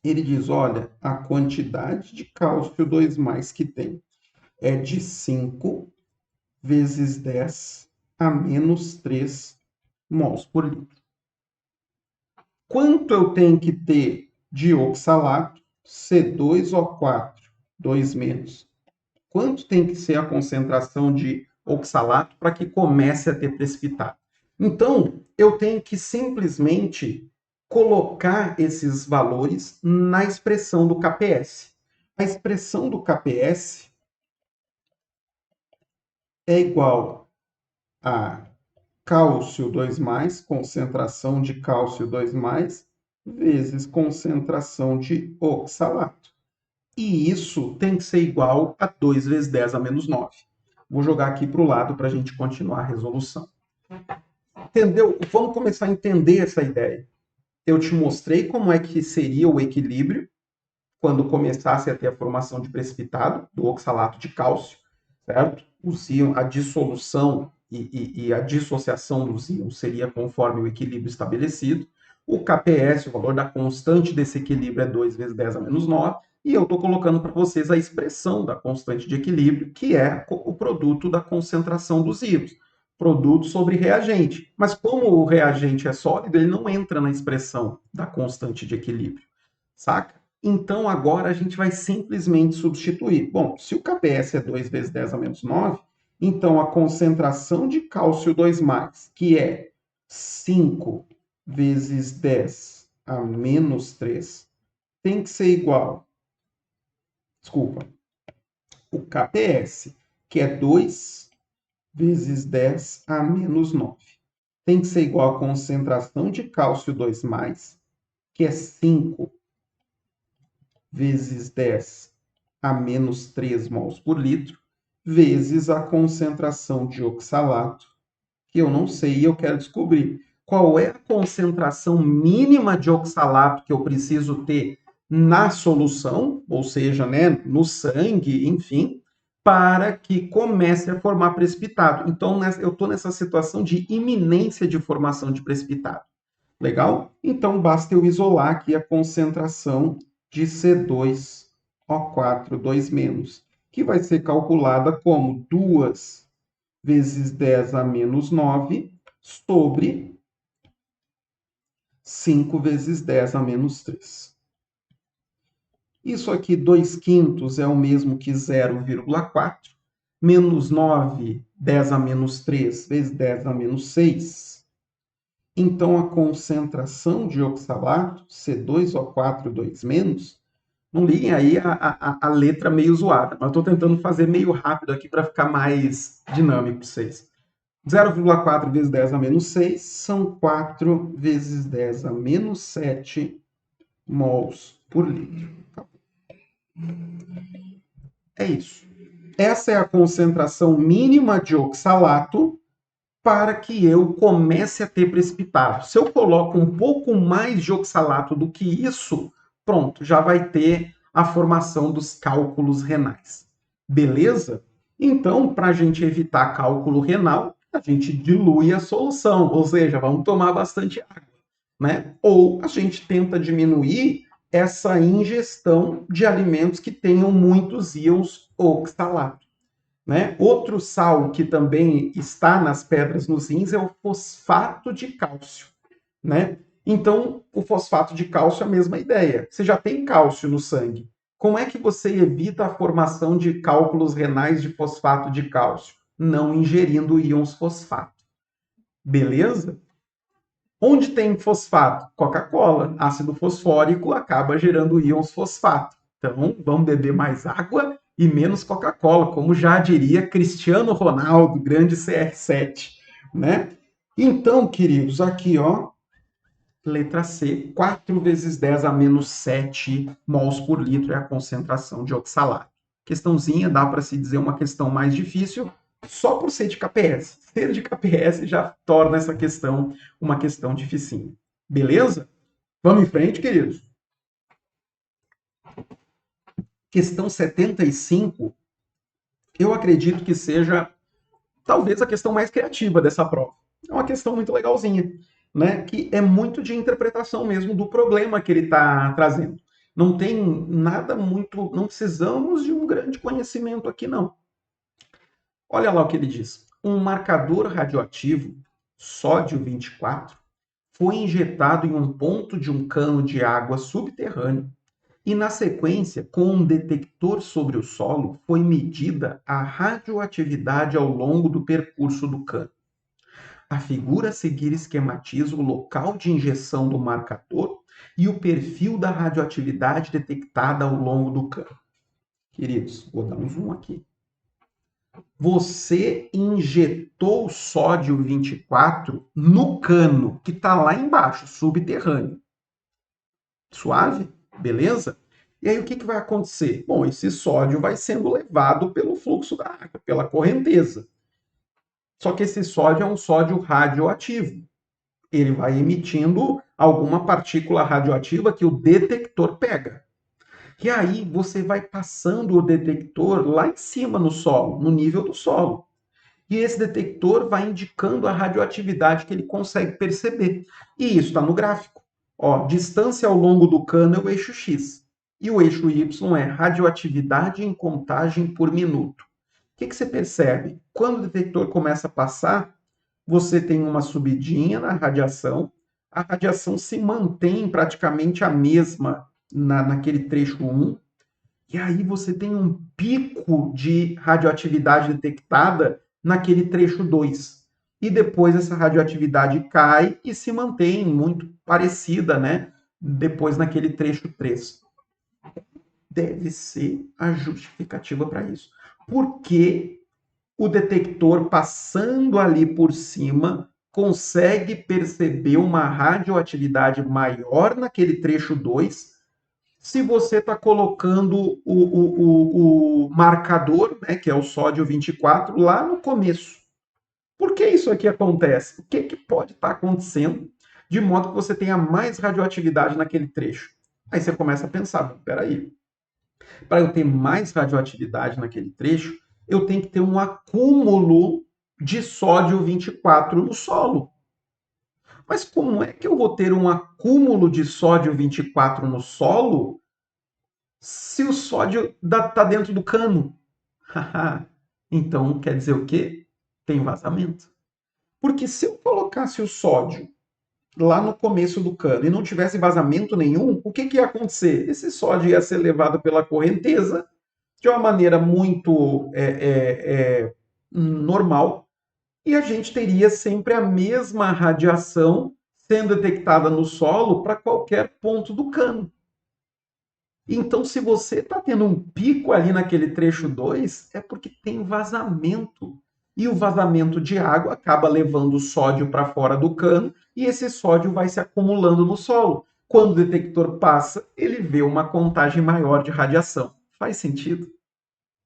Ele diz, olha, a quantidade de cálcio 2+ que tem é de 5 vezes 10 a menos 3 mols por litro. Quanto eu tenho que ter de oxalato? C2O4 2-. Quanto tem que ser a concentração de oxalato para que comece a ter precipitado? Então, eu tenho que simplesmente colocar esses valores na expressão do KPS. A expressão do KPS é igual a cálcio 2+, concentração de cálcio 2+, vezes concentração de oxalato. E isso tem que ser igual a 2 vezes 10 a menos 9. Vou jogar aqui para o lado para a gente continuar a resolução. Entendeu? Vamos começar a entender essa ideia. Eu te mostrei como é que seria o equilíbrio quando começasse a ter a formação de precipitado do oxalato de cálcio, certo? A dissolução e a dissociação dos íons seria conforme o equilíbrio estabelecido. O KPS, o valor da constante desse equilíbrio, é 2 vezes 10 a menos 9, e eu estou colocando para vocês a expressão da constante de equilíbrio, que é o produto da concentração dos íons. Produto sobre reagente. Mas como o reagente é sólido, ele não entra na expressão da constante de equilíbrio, saca? Então, agora a gente vai simplesmente substituir. Bom, se o KPS é 2 vezes 10 a menos 9, então a concentração de cálcio 2+, que é 5 vezes 10 a menos 3, tem que ser igual. Desculpa. O KPS, que é 2 vezes 10 a menos 9, tem que ser igual à concentração de cálcio 2+, que é 5 vezes 10 a menos 3 mols por litro, vezes a concentração de oxalato, que eu não sei e eu quero descobrir qual é a concentração mínima de oxalato que eu preciso ter na solução, ou seja, né, no sangue, enfim, para que comece a formar precipitado. Então, eu estou nessa situação de iminência de formação de precipitado. Legal? Então, basta eu isolar aqui a concentração de C2O4 2-, que vai ser calculada como 2 vezes 10 a menos 9 sobre 5 vezes 10 a menos 3. Isso aqui, 2/5 é o mesmo que 0,4, menos 9, 10 a menos 3, vezes 10 a menos 6. Então, a concentração de oxalato, C2O4 2-, não liguem aí a letra meio zoada, mas estou tentando fazer meio rápido aqui para ficar mais dinâmico para vocês. 0,4 vezes 10 a menos 6 são 4 vezes 10 a menos 7 mols por litro. É isso. Essa é a concentração mínima de oxalato para que eu comece a ter precipitado. Se eu coloco um pouco mais de oxalato do que isso, pronto, já vai ter a formação dos cálculos renais. Beleza? Então, para a gente evitar cálculo renal, a gente dilui a solução, ou seja, vamos tomar bastante água, né? Ou a gente tenta diminuir essa ingestão de alimentos que tenham muitos íons oxalato. Né? Outro sal que também está nas pedras nos rins é o fosfato de cálcio. Né? Então, o fosfato de cálcio é a mesma ideia. Você já tem cálcio no sangue. Como é que você evita a formação de cálculos renais de fosfato de cálcio? Não ingerindo íons fosfato. Beleza? Onde tem fosfato? Coca-Cola. Ácido fosfórico acaba gerando íons fosfato. Então, vamos beber mais água e menos Coca-Cola, como já diria Cristiano Ronaldo, grande CR7, né? Então, queridos, aqui, ó, letra C, 4 vezes 10 a menos 7 mols por litro é a concentração de oxalato. Questãozinha, dá para se dizer uma questão mais difícil, só por ser de KPS. Ser de KPS já torna essa questão uma questão dificinha. Beleza? Vamos em frente, queridos. Questão 75, eu acredito que seja talvez a questão mais criativa dessa prova. É uma questão muito legalzinha, né? Que é muito de interpretação mesmo do problema que ele está trazendo. Não tem nada muito, não precisamos de um grande conhecimento aqui, não. Olha lá o que ele diz. Um marcador radioativo, sódio 24, foi injetado em um ponto de um cano de água subterrâneo e, na sequência, com um detector sobre o solo, foi medida a radioatividade ao longo do percurso do cano. A figura a seguir esquematiza o local de injeção do marcador e o perfil da radioatividade detectada ao longo do cano. Queridos, vou dar um zoom aqui. Você injetou sódio 24 no cano, que está lá embaixo, subterrâneo. Suave? Beleza? E aí o que vai acontecer? Bom, esse sódio vai sendo levado pelo fluxo da água, pela correnteza. Só que esse sódio é um sódio radioativo. Ele vai emitindo alguma partícula radioativa que o detector pega. E aí você vai passando o detector lá em cima no solo, no nível do solo. E esse detector vai indicando a radioatividade que ele consegue perceber. E isso está no gráfico. Ó, distância ao longo do cano é o eixo X. E o eixo Y é radioatividade em contagem por minuto. O que você percebe? Quando o detector começa a passar, você tem uma subidinha na radiação, a radiação se mantém praticamente a mesma naquele trecho 1, e aí você tem um pico de radioatividade detectada naquele trecho 2. E depois essa radioatividade cai e se mantém muito parecida, né? Depois naquele trecho 3. Deve ser a justificativa para isso. Por que o detector passando ali por cima consegue perceber uma radioatividade maior naquele trecho 2 se você está colocando o marcador, né, que é o sódio 24, lá no começo? Por que isso aqui acontece? O que pode estar acontecendo de modo que você tenha mais radioatividade naquele trecho? Aí você começa a pensar, peraí, para eu ter mais radioatividade naquele trecho, eu tenho que ter um acúmulo de sódio 24 no solo. Mas como é que eu vou ter um acúmulo de sódio 24 no solo se o sódio está dentro do cano? Então quer dizer o quê? Tem vazamento. Porque se eu colocasse o sódio lá no começo do cano e não tivesse vazamento nenhum, o que ia acontecer? Esse sódio ia ser levado pela correnteza de uma maneira muito normal, e a gente teria sempre a mesma radiação sendo detectada no solo para qualquer ponto do cano. Então, se você está tendo um pico ali naquele trecho 2, é porque tem vazamento. E o vazamento de água acaba levando o sódio para fora do cano e esse sódio vai se acumulando no solo. Quando o detector passa, ele vê uma contagem maior de radiação. Faz sentido?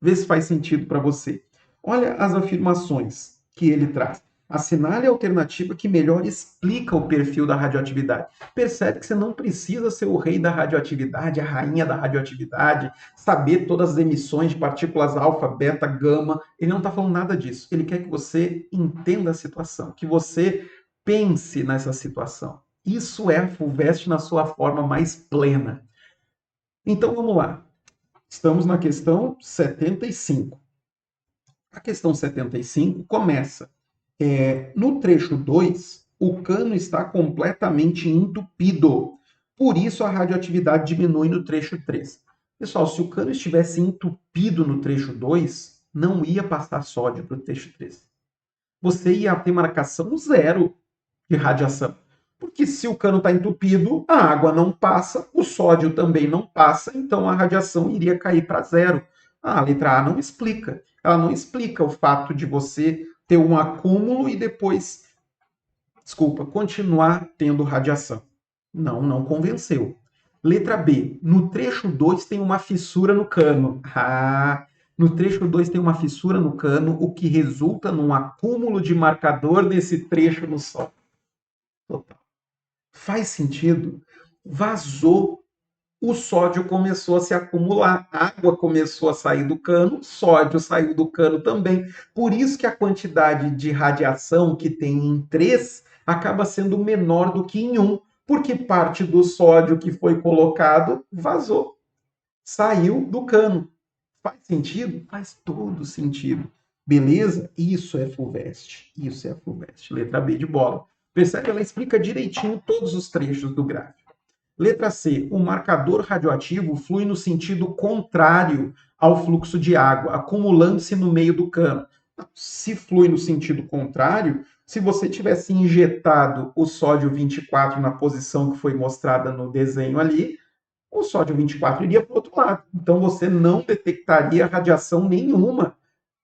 Vê se faz sentido para você. Olha as afirmações que ele traz. Assinale a alternativa que melhor explica o perfil da radioatividade. Percebe que você não precisa ser o rei da radioatividade, a rainha da radioatividade, saber todas as emissões de partículas alfa, beta, gama. Ele não está falando nada disso. Ele quer que você entenda a situação, que você pense nessa situação. Isso é a FUVEST na sua forma mais plena. Então vamos lá. Estamos na questão 75. A questão 75 começa. No trecho 2, o cano está completamente entupido. Por isso, a radioatividade diminui no trecho 3. Pessoal, se o cano estivesse entupido no trecho 2, não ia passar sódio para o trecho 3. Você ia ter marcação zero de radiação. Porque se o cano está entupido, a água não passa, o sódio também não passa, então a radiação iria cair para zero. A letra A não explica. Ela não explica o fato de você ter um acúmulo e depois, desculpa, continuar tendo radiação. Não, não convenceu. Letra B. No trecho 2 tem uma fissura no cano. No trecho 2 tem uma fissura no cano, o que resulta num acúmulo de marcador desse trecho no solo. Total. Faz sentido? Vazou, o sódio começou a se acumular, água começou a sair do cano, sódio saiu do cano também. Por isso que a quantidade de radiação que tem em 3 acaba sendo menor do que em 1, porque parte do sódio que foi colocado vazou, saiu do cano. Faz sentido? Faz todo sentido. Beleza? Isso é FUVEST. Isso é FUVEST. Letra B de bola. Percebe? Ela explica direitinho todos os trechos do gráfico. Letra C. O marcador radioativo flui no sentido contrário ao fluxo de água, acumulando-se no meio do cano. Se flui no sentido contrário, se você tivesse injetado o sódio 24 na posição que foi mostrada no desenho ali, o sódio 24 iria para o outro lado. Então você não detectaria radiação nenhuma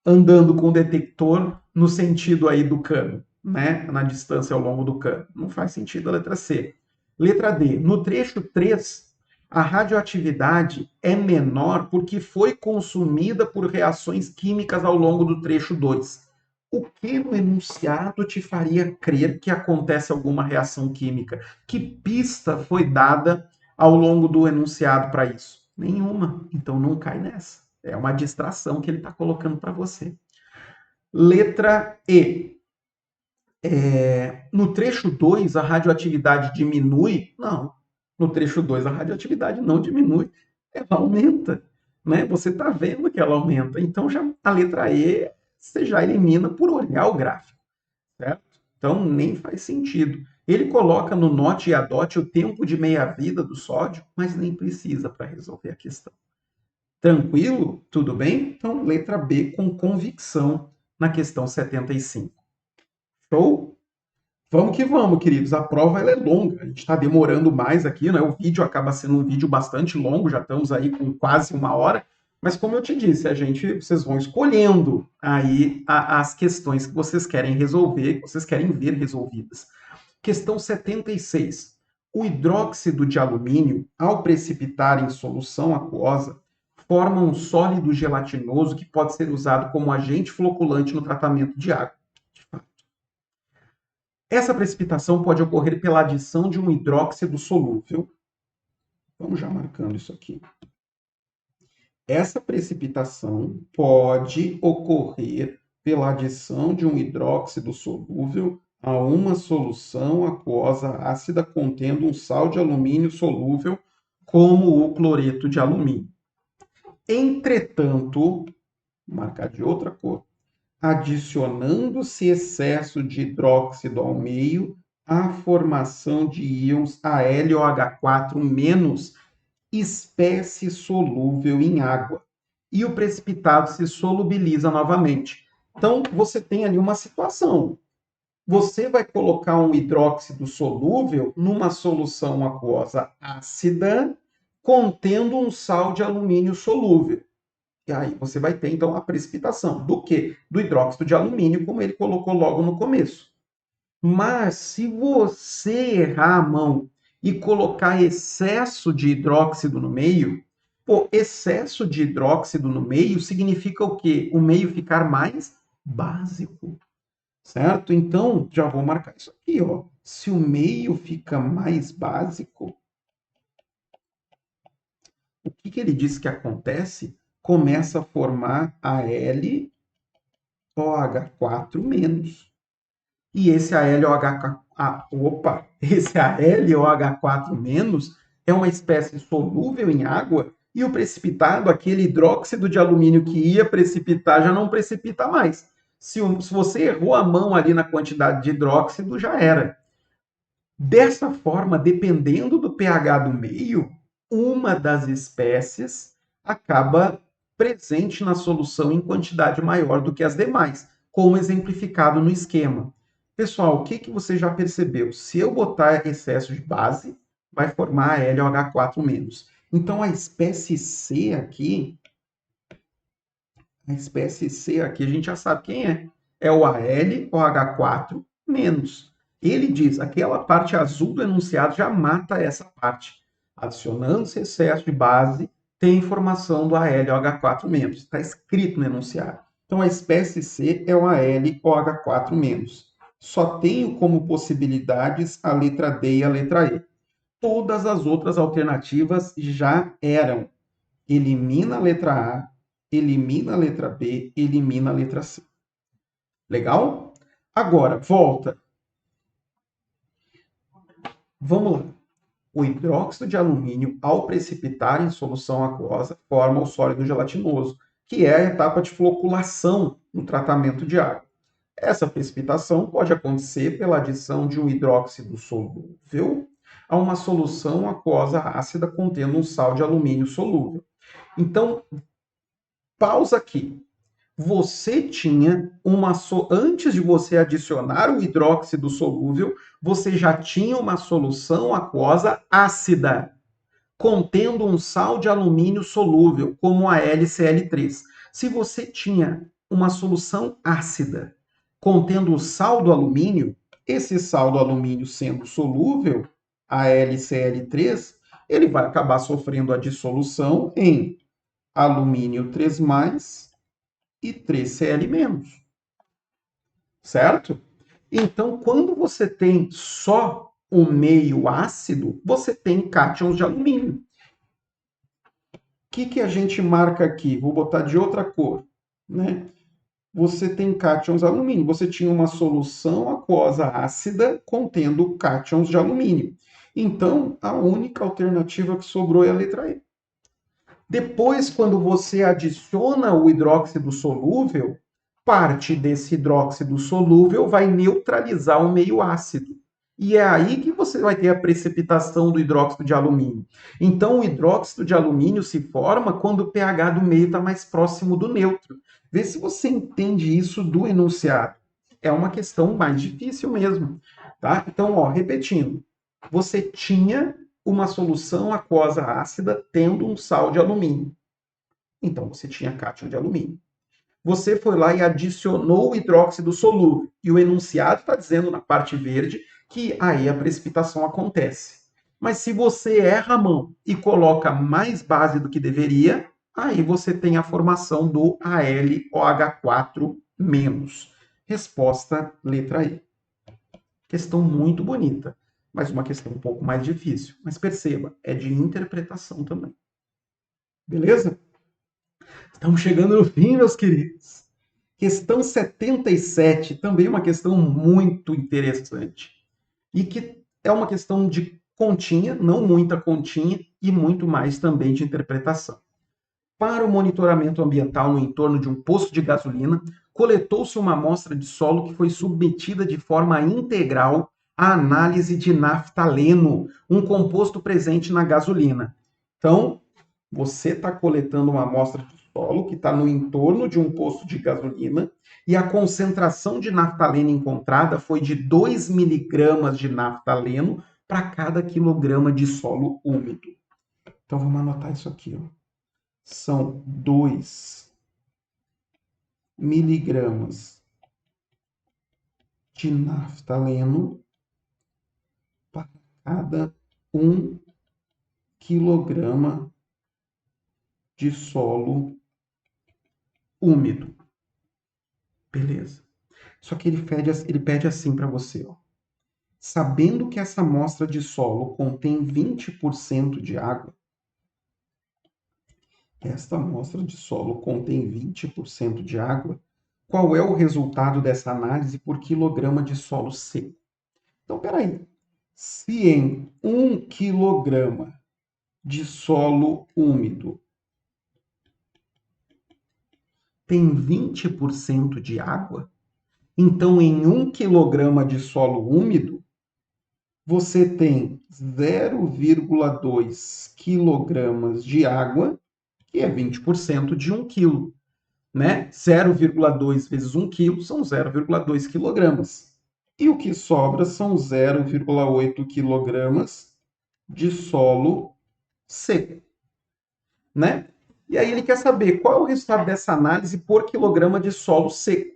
andando com o detector no sentido aí do cano, né? Na distância ao longo do cano. Não faz sentido a letra C. Letra D. No trecho 3, a radioatividade é menor porque foi consumida por reações químicas ao longo do trecho 2. O que no enunciado te faria crer que acontece alguma reação química? Que pista foi dada ao longo do enunciado para isso? Nenhuma. Então não cai nessa. É uma distração que ele está colocando para você. Letra E. No trecho 2, a radioatividade diminui? Não. No trecho 2, a radioatividade não diminui. Ela aumenta. Né? Você está vendo que ela aumenta. Então, já, a letra E você já elimina por olhar o gráfico. Certo? Então, nem faz sentido. Ele coloca no NOT e ADOT o tempo de meia-vida do sódio, mas nem precisa para resolver a questão. Tranquilo? Tudo bem? Então, letra B com convicção na questão 75. Show? Vamos que vamos, queridos. A prova ela é longa. A gente está demorando mais aqui, né? O vídeo acaba sendo um vídeo bastante longo. Já estamos aí com quase 1 hora. Mas como eu te disse, vocês vão escolhendo aí as questões que vocês querem resolver, que vocês querem ver resolvidas. Questão 76. O hidróxido de alumínio, ao precipitar em solução aquosa, forma um sólido gelatinoso que pode ser usado como agente floculante no tratamento de água. Essa precipitação pode ocorrer pela adição de um hidróxido solúvel. Vamos já marcando isso aqui. Essa precipitação pode ocorrer pela adição de um hidróxido solúvel a uma solução aquosa ácida contendo um sal de alumínio solúvel, como o cloreto de alumínio. Entretanto, marcar de outra cor, adicionando-se excesso de hidróxido ao meio, a formação de íons AlOH4- espécie solúvel em água. E o precipitado se solubiliza novamente. Então, você tem ali uma situação. Você vai colocar um hidróxido solúvel numa solução aquosa ácida contendo um sal de alumínio solúvel. E aí você vai ter, então, a precipitação. Do quê? Do hidróxido de alumínio, como ele colocou logo no começo. Mas se você errar a mão e colocar excesso de hidróxido no meio, excesso de hidróxido no meio significa o quê? O meio ficar mais básico, certo? Então, já vou marcar isso aqui, ó. Se o meio fica mais básico, o que ele diz que acontece? Começa a formar AlOH4-. E esse AlOH4- é uma espécie solúvel em água e o precipitado, aquele hidróxido de alumínio que ia precipitar, já não precipita mais. Se você errou a mão ali na quantidade de hidróxido, já era. Dessa forma, dependendo do pH do meio, uma das espécies acaba presente na solução em quantidade maior do que as demais, como exemplificado no esquema. Pessoal, o que você já percebeu? Se eu botar excesso de base, vai formar a LOH4-. Então, a espécie C aqui, a gente já sabe quem é. É o AlOH4-. Ele diz, aquela parte azul do enunciado já mata essa parte. Adicionando-se excesso de base, tem informação do AlOH4-. Está escrito no enunciado. Então, a espécie C é o AlOH4-. Só tenho como possibilidades a letra D e a letra E. Todas as outras alternativas já eram. Elimina a letra A, elimina a letra B, elimina a letra C. Legal? Agora, volta. Vamos lá. O hidróxido de alumínio, ao precipitar em solução aquosa, forma o sólido gelatinoso, que é a etapa de floculação no tratamento de água. Essa precipitação pode acontecer pela adição de um hidróxido solúvel a uma solução aquosa ácida contendo um sal de alumínio solúvel. Então, pausa aqui. Você tinha antes de você adicionar o hidróxido solúvel, você já tinha uma solução aquosa ácida, contendo um sal de alumínio solúvel, como a LCl3. Se você tinha uma solução ácida contendo o sal do alumínio, esse sal do alumínio sendo solúvel, a LCl3, ele vai acabar sofrendo a dissolução em alumínio 3+, e 3Cl-. Certo? Então, quando você tem só o meio ácido, você tem cátions de alumínio. O que a gente marca aqui? Vou botar de outra cor, né? Você tem cátions de alumínio. Você tinha uma solução aquosa ácida contendo cátions de alumínio. Então, a única alternativa que sobrou é a letra E. Depois, quando você adiciona o hidróxido solúvel, parte desse hidróxido solúvel vai neutralizar o meio ácido. E é aí que você vai ter a precipitação do hidróxido de alumínio. Então, o hidróxido de alumínio se forma quando o pH do meio está mais próximo do neutro. Vê se você entende isso do enunciado. É uma questão mais difícil mesmo. Tá? Então, ó, repetindo. Você tinha uma solução aquosa ácida tendo um sal de alumínio. Então, você tinha cátion de alumínio. Você foi lá e adicionou o hidróxido solúvel. E o enunciado está dizendo na parte verde que aí a precipitação acontece. Mas se você erra a mão e coloca mais base do que deveria, aí você tem a formação do AlOH4-. Resposta letra E. Questão muito bonita, mas uma questão um pouco mais difícil. Mas perceba, é de interpretação também. Beleza? Estamos chegando no fim, meus queridos. Questão 77, também uma questão muito interessante. E que é uma questão de continha, não muita continha, e muito mais também de interpretação. Para o monitoramento ambiental no entorno de um posto de gasolina, coletou-se uma amostra de solo que foi submetida de forma integral à análise de naftaleno, um composto presente na gasolina. Então, você está coletando uma amostra de solo que está no entorno de um posto de gasolina e a concentração de naftaleno encontrada foi de 2 miligramas de naftaleno para cada quilograma de solo úmido. Então, vamos anotar isso aqui, ó. São 2 miligramas de naftaleno para cada 1 quilograma de solo úmido. Beleza. Só que ele pede assim para você, ó. Sabendo que essa amostra de solo contém 20% de água, esta amostra de solo contém 20% de água, qual é o resultado dessa análise por quilograma de solo seco? Então, peraí. Se em 1 quilograma de solo úmido tem 20% de água, então em 1 quilograma de solo úmido, você tem 0,2 quilogramas de água que é 20% de 1 quilo, né? 0,2 vezes 1 quilo são 0,2 quilogramas. E o que sobra são 0,8 quilogramas de solo seco, né? E aí ele quer saber qual é o resultado dessa análise por quilograma de solo seco.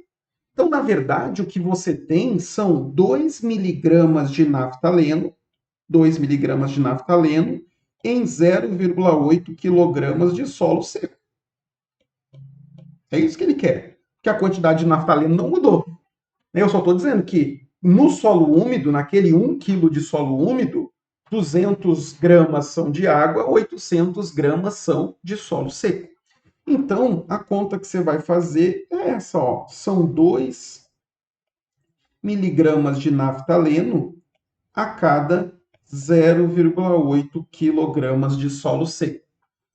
Então, na verdade, o que você tem são 2 miligramas de naftaleno, 2 miligramas de naftaleno em 0,8 quilogramas de solo seco. É isso que ele quer, porque a quantidade de naftaleno não mudou. Eu só estou dizendo que no solo úmido, naquele 1 quilo de solo úmido, 200 gramas são de água, 800 gramas são de solo seco. Então, a conta que você vai fazer é essa, ó. São 2 miligramas de naftaleno a cada 0,8 quilogramas de solo seco.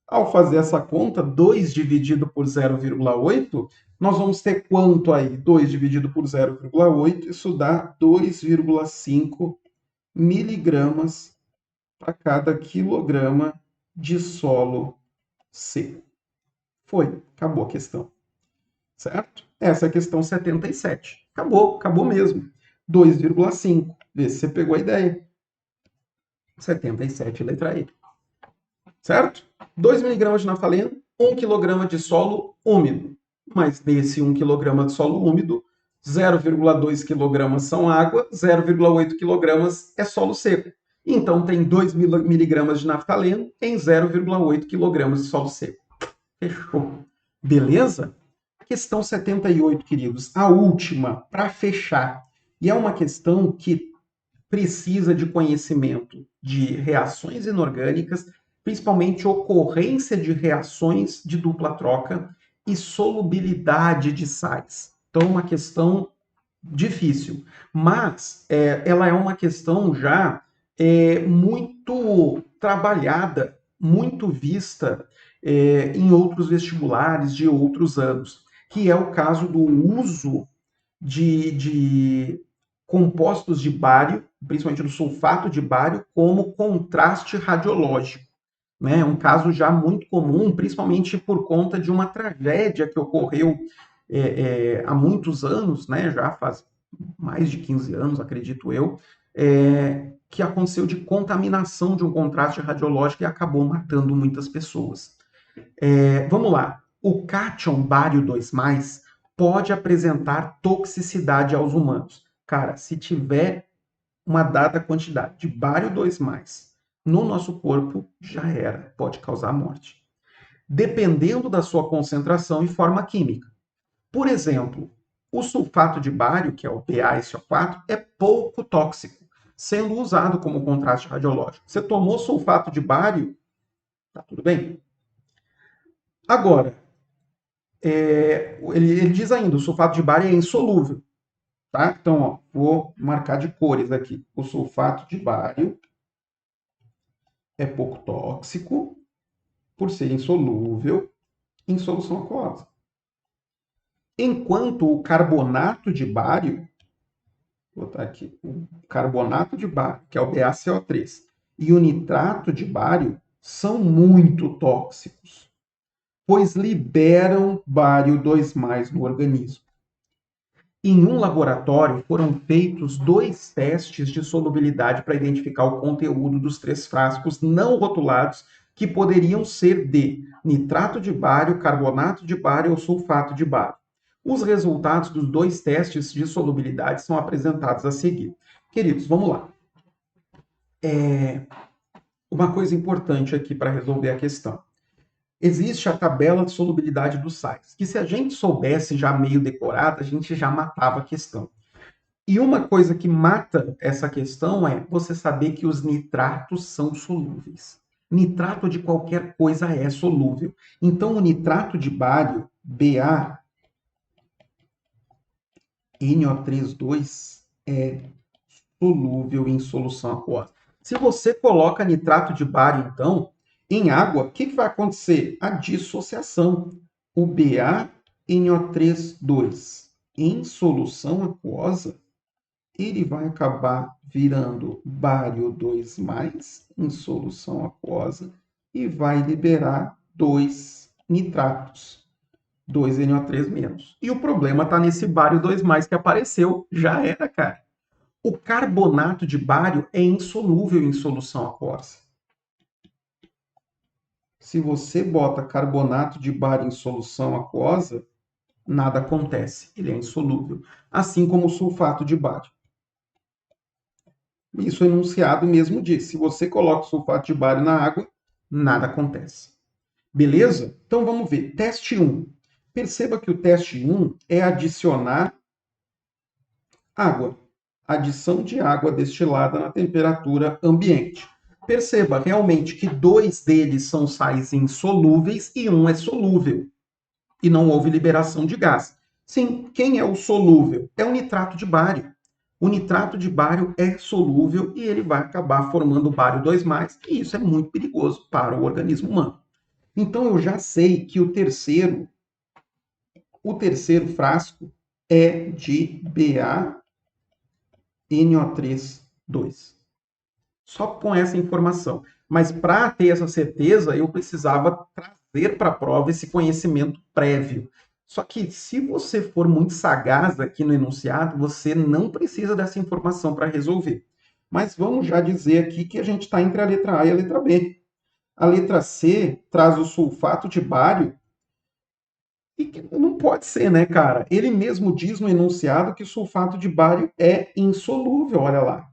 Ao fazer essa conta, 2 dividido por 0,8, nós vamos ter quanto aí? 2 dividido por 0,8, isso dá 2,5 miligramas para cada quilograma de solo seco. Foi, acabou a questão. Certo? Essa é a questão 77. Acabou, acabou mesmo. 2,5. Vê se você pegou a ideia. 77, letra E. Certo? 2 miligramas de naftaleno, 1 quilograma de solo úmido. Mas nesse 1 quilograma de solo úmido, 0,2 quilogramas são água, 0,8 quilogramas é solo seco. Então tem 2 miligramas de naftaleno em 0,8 quilogramas de solo seco. Fechou. Beleza? Questão 78, queridos, a última, para fechar. E é uma questão que precisa de conhecimento de reações inorgânicas, principalmente ocorrência de reações de dupla troca e solubilidade de sais. Então, é uma questão difícil, mas ela é uma questão já muito trabalhada, muito vista em outros vestibulares de outros anos, que é o caso do uso de compostos de bário, principalmente do sulfato de bário, como contraste radiológico. Né? É um caso já muito comum, principalmente por conta de uma tragédia que ocorreu há muitos anos, né? Já faz mais de 15 anos, acredito eu, que aconteceu de contaminação de um contraste radiológico e acabou matando muitas pessoas. Vamos lá. O cátion bário 2+, pode apresentar toxicidade aos humanos. Cara, se tiver uma dada quantidade de bário 2+, no nosso corpo, já era, pode causar morte. Dependendo da sua concentração e forma química. Por exemplo, o sulfato de bário, que é o BaSO4, é pouco tóxico, sendo usado como contraste radiológico. Você tomou sulfato de bário, tá tudo bem. Agora, ele diz ainda, o sulfato de bário é insolúvel. Tá? Então, ó, vou marcar de cores aqui. O sulfato de bário é pouco tóxico por ser insolúvel em solução aquosa. Enquanto o carbonato de bário, vou botar aqui, o carbonato de bário, que é o BaCO3, e o nitrato de bário são muito tóxicos, pois liberam bário 2+ no organismo. Em um laboratório, foram feitos 2 testes de solubilidade para identificar o conteúdo dos 3 frascos não rotulados, que poderiam ser de nitrato de bário, carbonato de bário ou sulfato de bário. Os resultados dos 2 testes de solubilidade são apresentados a seguir. Queridos, vamos lá. Uma coisa importante aqui para resolver a questão. Existe a tabela de solubilidade dos sais, que se a gente soubesse já meio decorada, a gente já matava a questão. E uma coisa que mata essa questão é você saber que os nitratos são solúveis. Nitrato de qualquer coisa é solúvel. Então, o nitrato de bário, BaNO3,2, é solúvel em solução aquosa. Se você coloca nitrato de bário, então, em água, o que vai acontecer? A dissociação. O BaNO3,2 em solução aquosa, ele vai acabar virando bário 2+ em solução aquosa e vai liberar 2 nitratos. 2NO3-. E o problema está nesse bário 2+ que apareceu. Já era, cara. O carbonato de bário é insolúvel em solução aquosa. Se você bota carbonato de bário em solução aquosa, nada acontece. Ele é insolúvel. Assim como o sulfato de bário. Isso o enunciado mesmo diz. Se você coloca o sulfato de bário na água, nada acontece. Beleza? Então vamos ver. Teste 1. Perceba que o teste 1 é adicionar água. Adição de água destilada na temperatura ambiente. Perceba realmente que 2 deles são sais insolúveis e um é solúvel. E não houve liberação de gás. Sim, quem é o solúvel? É o nitrato de bário. O nitrato de bário é solúvel e ele vai acabar formando bário 2+, e isso é muito perigoso para o organismo humano. Então eu já sei que o terceiro frasco é de BaNO3,2. Só com essa informação. Mas para ter essa certeza, eu precisava trazer para a prova esse conhecimento prévio. Só que se você for muito sagaz aqui no enunciado, você não precisa dessa informação para resolver. Mas vamos já dizer aqui que a gente está entre a letra A e a letra B. A letra C traz o sulfato de bário. E não pode ser, né, cara? Ele mesmo diz no enunciado que o sulfato de bário é insolúvel, olha lá.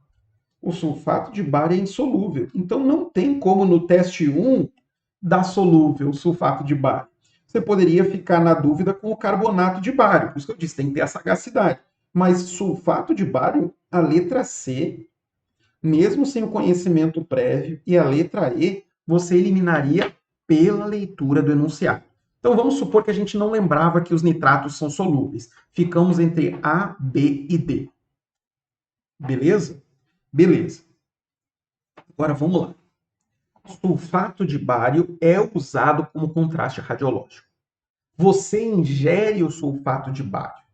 O sulfato de bário é insolúvel. Então não tem como no teste 1 dar solúvel o sulfato de bário. Você poderia ficar na dúvida com o carbonato de bário. Por isso que eu disse, tem que ter a sagacidade. Mas sulfato de bário, a letra C, mesmo sem o conhecimento prévio, e a letra E, você eliminaria pela leitura do enunciado. Então vamos supor que a gente não lembrava que os nitratos são solúveis. Ficamos entre A, B e D. Beleza? Beleza. Agora vamos lá. Sulfato de bário é usado como contraste radiológico. Você ingere o sulfato de bário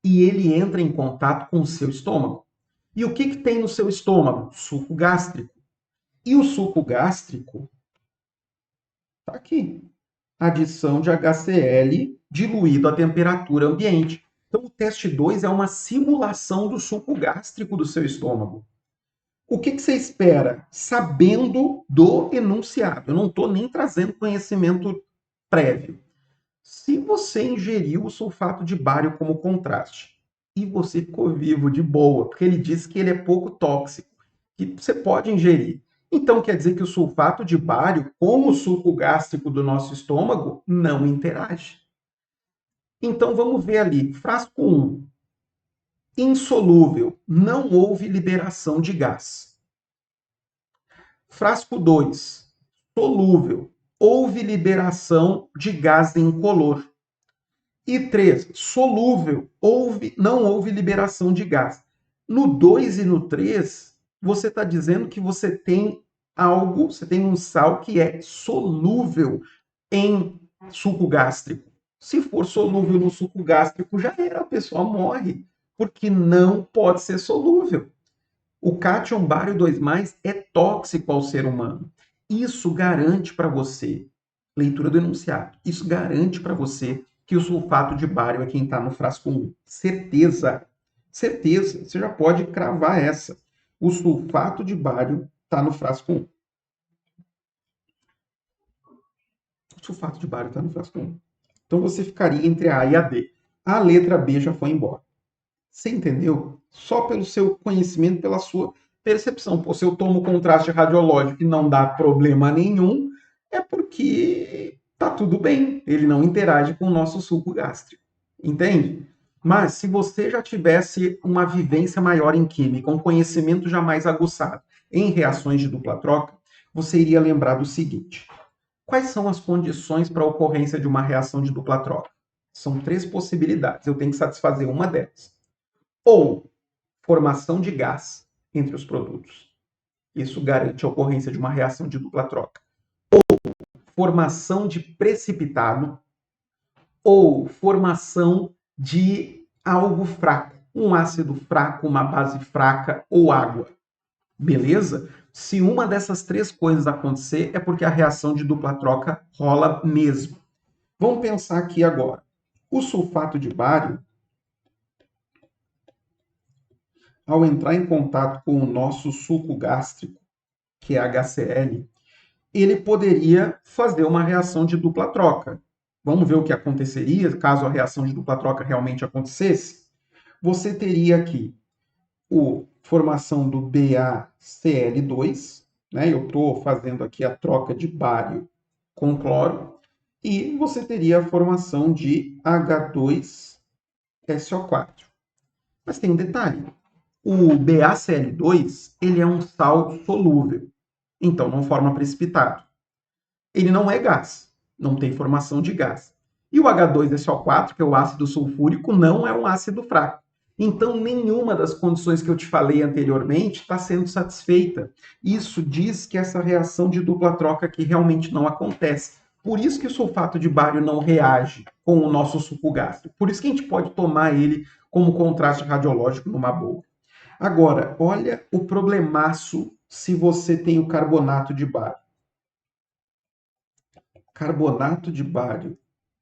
e ele entra em contato com o seu estômago. E o que tem no seu estômago? Suco gástrico. E o suco gástrico está aqui. Adição de HCl diluído à temperatura ambiente. Então, o teste 2 é uma simulação do suco gástrico do seu estômago. O que você espera? Sabendo do enunciado. Eu não estou nem trazendo conhecimento prévio. Se você ingeriu o sulfato de bário como contraste e você ficou vivo de boa, porque ele diz que ele é pouco tóxico, que você pode ingerir. Então quer dizer que o sulfato de bário, com o suco gástrico do nosso estômago, não interage. Então vamos ver ali, frasco 1. Insolúvel, não houve liberação de gás. Frasco 2. Solúvel, houve liberação de gás incolor. E 3, solúvel, não houve liberação de gás. No 2 e no 3, você está dizendo que você tem algo, você tem um sal que é solúvel em suco gástrico. Se for solúvel no suco gástrico, já era, a pessoa morre, porque não pode ser solúvel. O cátion bário 2+ é tóxico ao ser humano. Isso garante para você, leitura do enunciado, isso garante para você que o sulfato de bário é quem está no frasco 1. Certeza. Certeza. Você já pode cravar essa. O sulfato de bário está no frasco 1. O sulfato de bário está no frasco 1. Então você ficaria entre a A e a D. A letra B já foi embora. Você entendeu? Só pelo seu conhecimento, pela sua percepção. Pô, se eu tomo contraste radiológico e não dá problema nenhum, é porque tá tudo bem. Ele não interage com o nosso suco gástrico. Entende? Mas se você já tivesse uma vivência maior em química, um conhecimento já mais aguçado em reações de dupla troca, você iria lembrar do seguinte: quais são as condições para a ocorrência de uma reação de dupla troca? São 3 possibilidades. Eu tenho que satisfazer uma delas. Ou formação de gás entre os produtos. Isso garante a ocorrência de uma reação de dupla troca. Ou formação de precipitado, ou formação de algo fraco, um ácido fraco, uma base fraca ou água. Beleza? Se uma dessas 3 coisas acontecer, é porque a reação de dupla troca rola mesmo. Vamos pensar aqui agora. O sulfato de bário, ao entrar em contato com o nosso suco gástrico, que é HCl, ele poderia fazer uma reação de dupla troca. Vamos ver o que aconteceria caso a reação de dupla troca realmente acontecesse? Você teria aqui a formação do BaCl2, né? Eu estou fazendo aqui a troca de bário com cloro, e você teria a formação de H2SO4. Mas tem um detalhe, o BaCl2 ele é um sal solúvel, então não forma precipitado. Ele não é gás, não tem formação de gás. E o H2SO4, que é o ácido sulfúrico, não é um ácido fraco. Então, nenhuma das condições que eu te falei anteriormente está sendo satisfeita. Isso diz que essa reação de dupla troca aqui realmente não acontece. Por isso que o sulfato de bário não reage com o nosso suco gástrico. Por isso que a gente pode tomar ele como contraste radiológico numa boa. Agora, olha o problemaço se você tem o carbonato de bário. Carbonato de bário,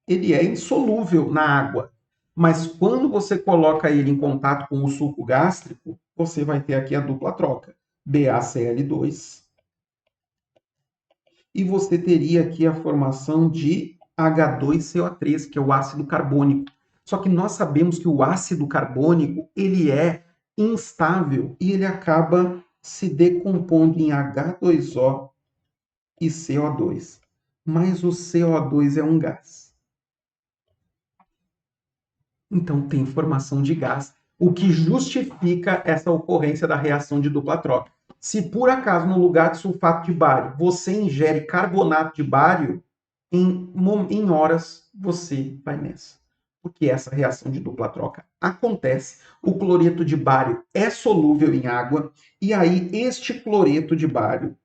ele é insolúvel na água, mas quando você coloca ele em contato com o suco gástrico, você vai ter aqui a dupla troca, BaCl2, e você teria aqui a formação de H2CO3, que é o ácido carbônico. Só que nós sabemos que o ácido carbônico, ele é instável e ele acaba se decompondo em H2O e CO2. Mas o CO2 é um gás. Então tem formação de gás, o que justifica essa ocorrência da reação de dupla troca. Se por acaso no lugar de sulfato de bário você ingere carbonato de bário, em horas você vai nessa. Porque essa reação de dupla troca acontece, o cloreto de bário é solúvel em água, e aí este cloreto de bário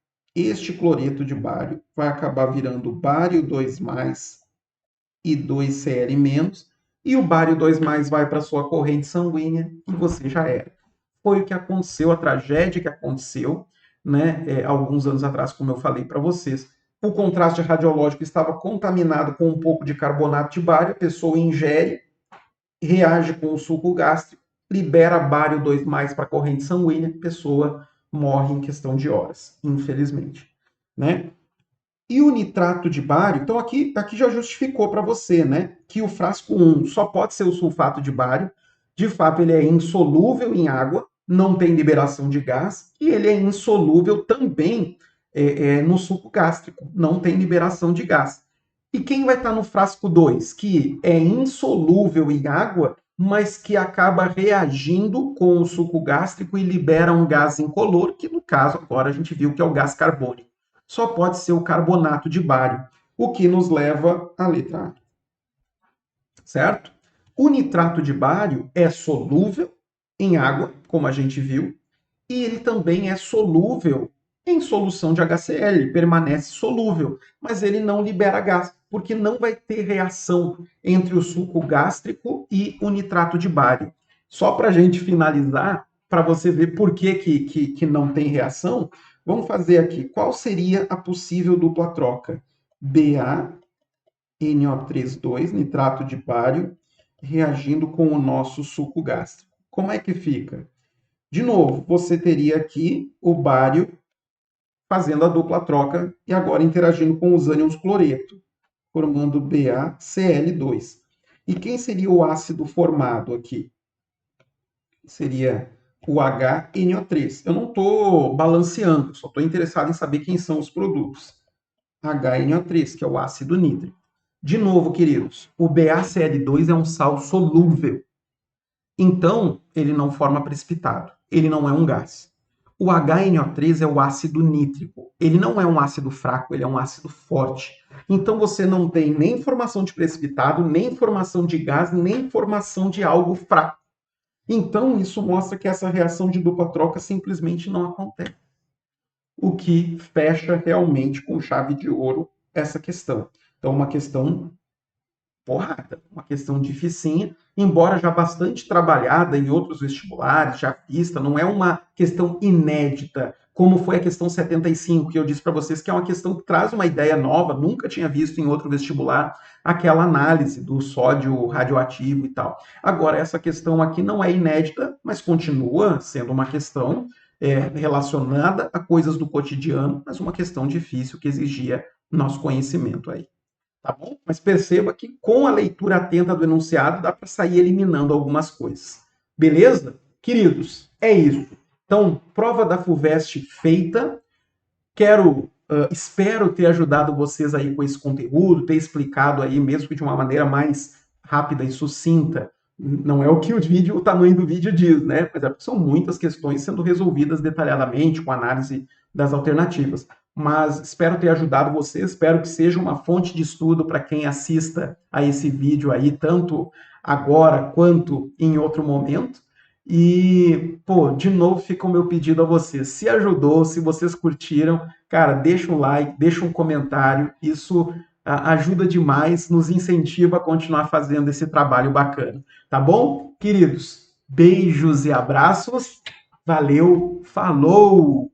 vai acabar virando bário 2+, e 2Cl-, e o bário 2+, vai para sua corrente sanguínea e você já era. Foi o que aconteceu, a tragédia que aconteceu, né, alguns anos atrás, como eu falei para vocês. O contraste radiológico estava contaminado com um pouco de carbonato de bário, a pessoa ingere, reage com o suco gástrico, libera bário 2+, para a corrente sanguínea, a pessoa morre em questão de horas, infelizmente. Né? E o nitrato de bário, então aqui já justificou para você, né, que o frasco 1 só pode ser o sulfato de bário. De fato, ele é insolúvel em água, não tem liberação de gás, e ele é insolúvel também no suco gástrico, não tem liberação de gás. E quem vai estar no frasco 2, que é insolúvel em água, mas que acaba reagindo com o suco gástrico e libera um gás incolor, que no caso agora a gente viu que é o gás carbônico. Só pode ser o carbonato de bário, o que nos leva à letra A. Certo? O nitrato de bário é solúvel em água, como a gente viu, e ele também é solúvel em solução de HCl, permanece solúvel, mas ele não libera gás, porque não vai ter reação entre o suco gástrico e o nitrato de bário. Só para a gente finalizar, para você ver por que não tem reação, vamos fazer aqui. Qual seria a possível dupla troca? BaNO3,2, nitrato de bário, reagindo com o nosso suco gástrico. Como é que fica? De novo, você teria aqui o bário fazendo a dupla troca e agora interagindo com os ânions cloreto, formando BaCl2. E quem seria o ácido formado aqui? Seria o HNO3. Eu não estou balanceando, só estou interessado em saber quem são os produtos. HNO3, que é o ácido nítrico. De novo, queridos, o BaCl2 é um sal solúvel. Então, ele não forma precipitado. Ele não é um gás. O HNO3 é o ácido nítrico. Ele não é um ácido fraco, ele é um ácido forte. Então, você não tem nem formação de precipitado, nem formação de gás, nem formação de algo fraco. Então, isso mostra que essa reação de dupla troca simplesmente não acontece. O que fecha realmente com chave de ouro essa questão. Então, uma questão porrada, uma questão dificinha, embora já bastante trabalhada em outros vestibulares, já vista, não é uma questão inédita como foi a questão 75, que eu disse para vocês que é uma questão que traz uma ideia nova, nunca tinha visto em outro vestibular, aquela análise do sódio radioativo e tal. Agora, essa questão aqui não é inédita, mas continua sendo uma questão relacionada a coisas do cotidiano, mas uma questão difícil que exigia nosso conhecimento aí. Tá bom? Mas perceba que com a leitura atenta do enunciado dá para sair eliminando algumas coisas. Beleza? Queridos, é isso. Então, prova da FUVEST feita. Espero ter ajudado vocês aí com esse conteúdo, ter explicado aí, mesmo que de uma maneira mais rápida e sucinta. Não é o que o tamanho do vídeo diz, né? Mas são muitas questões sendo resolvidas detalhadamente, com análise das alternativas. Mas espero ter ajudado vocês, espero que seja uma fonte de estudo para quem assista a esse vídeo aí, tanto agora quanto em outro momento. E, pô, de novo fica o meu pedido a vocês. Se ajudou, se vocês curtiram, cara, deixa um like, deixa um comentário. Isso ajuda demais, nos incentiva a continuar fazendo esse trabalho bacana. Tá bom? Queridos, beijos e abraços. Valeu, falou!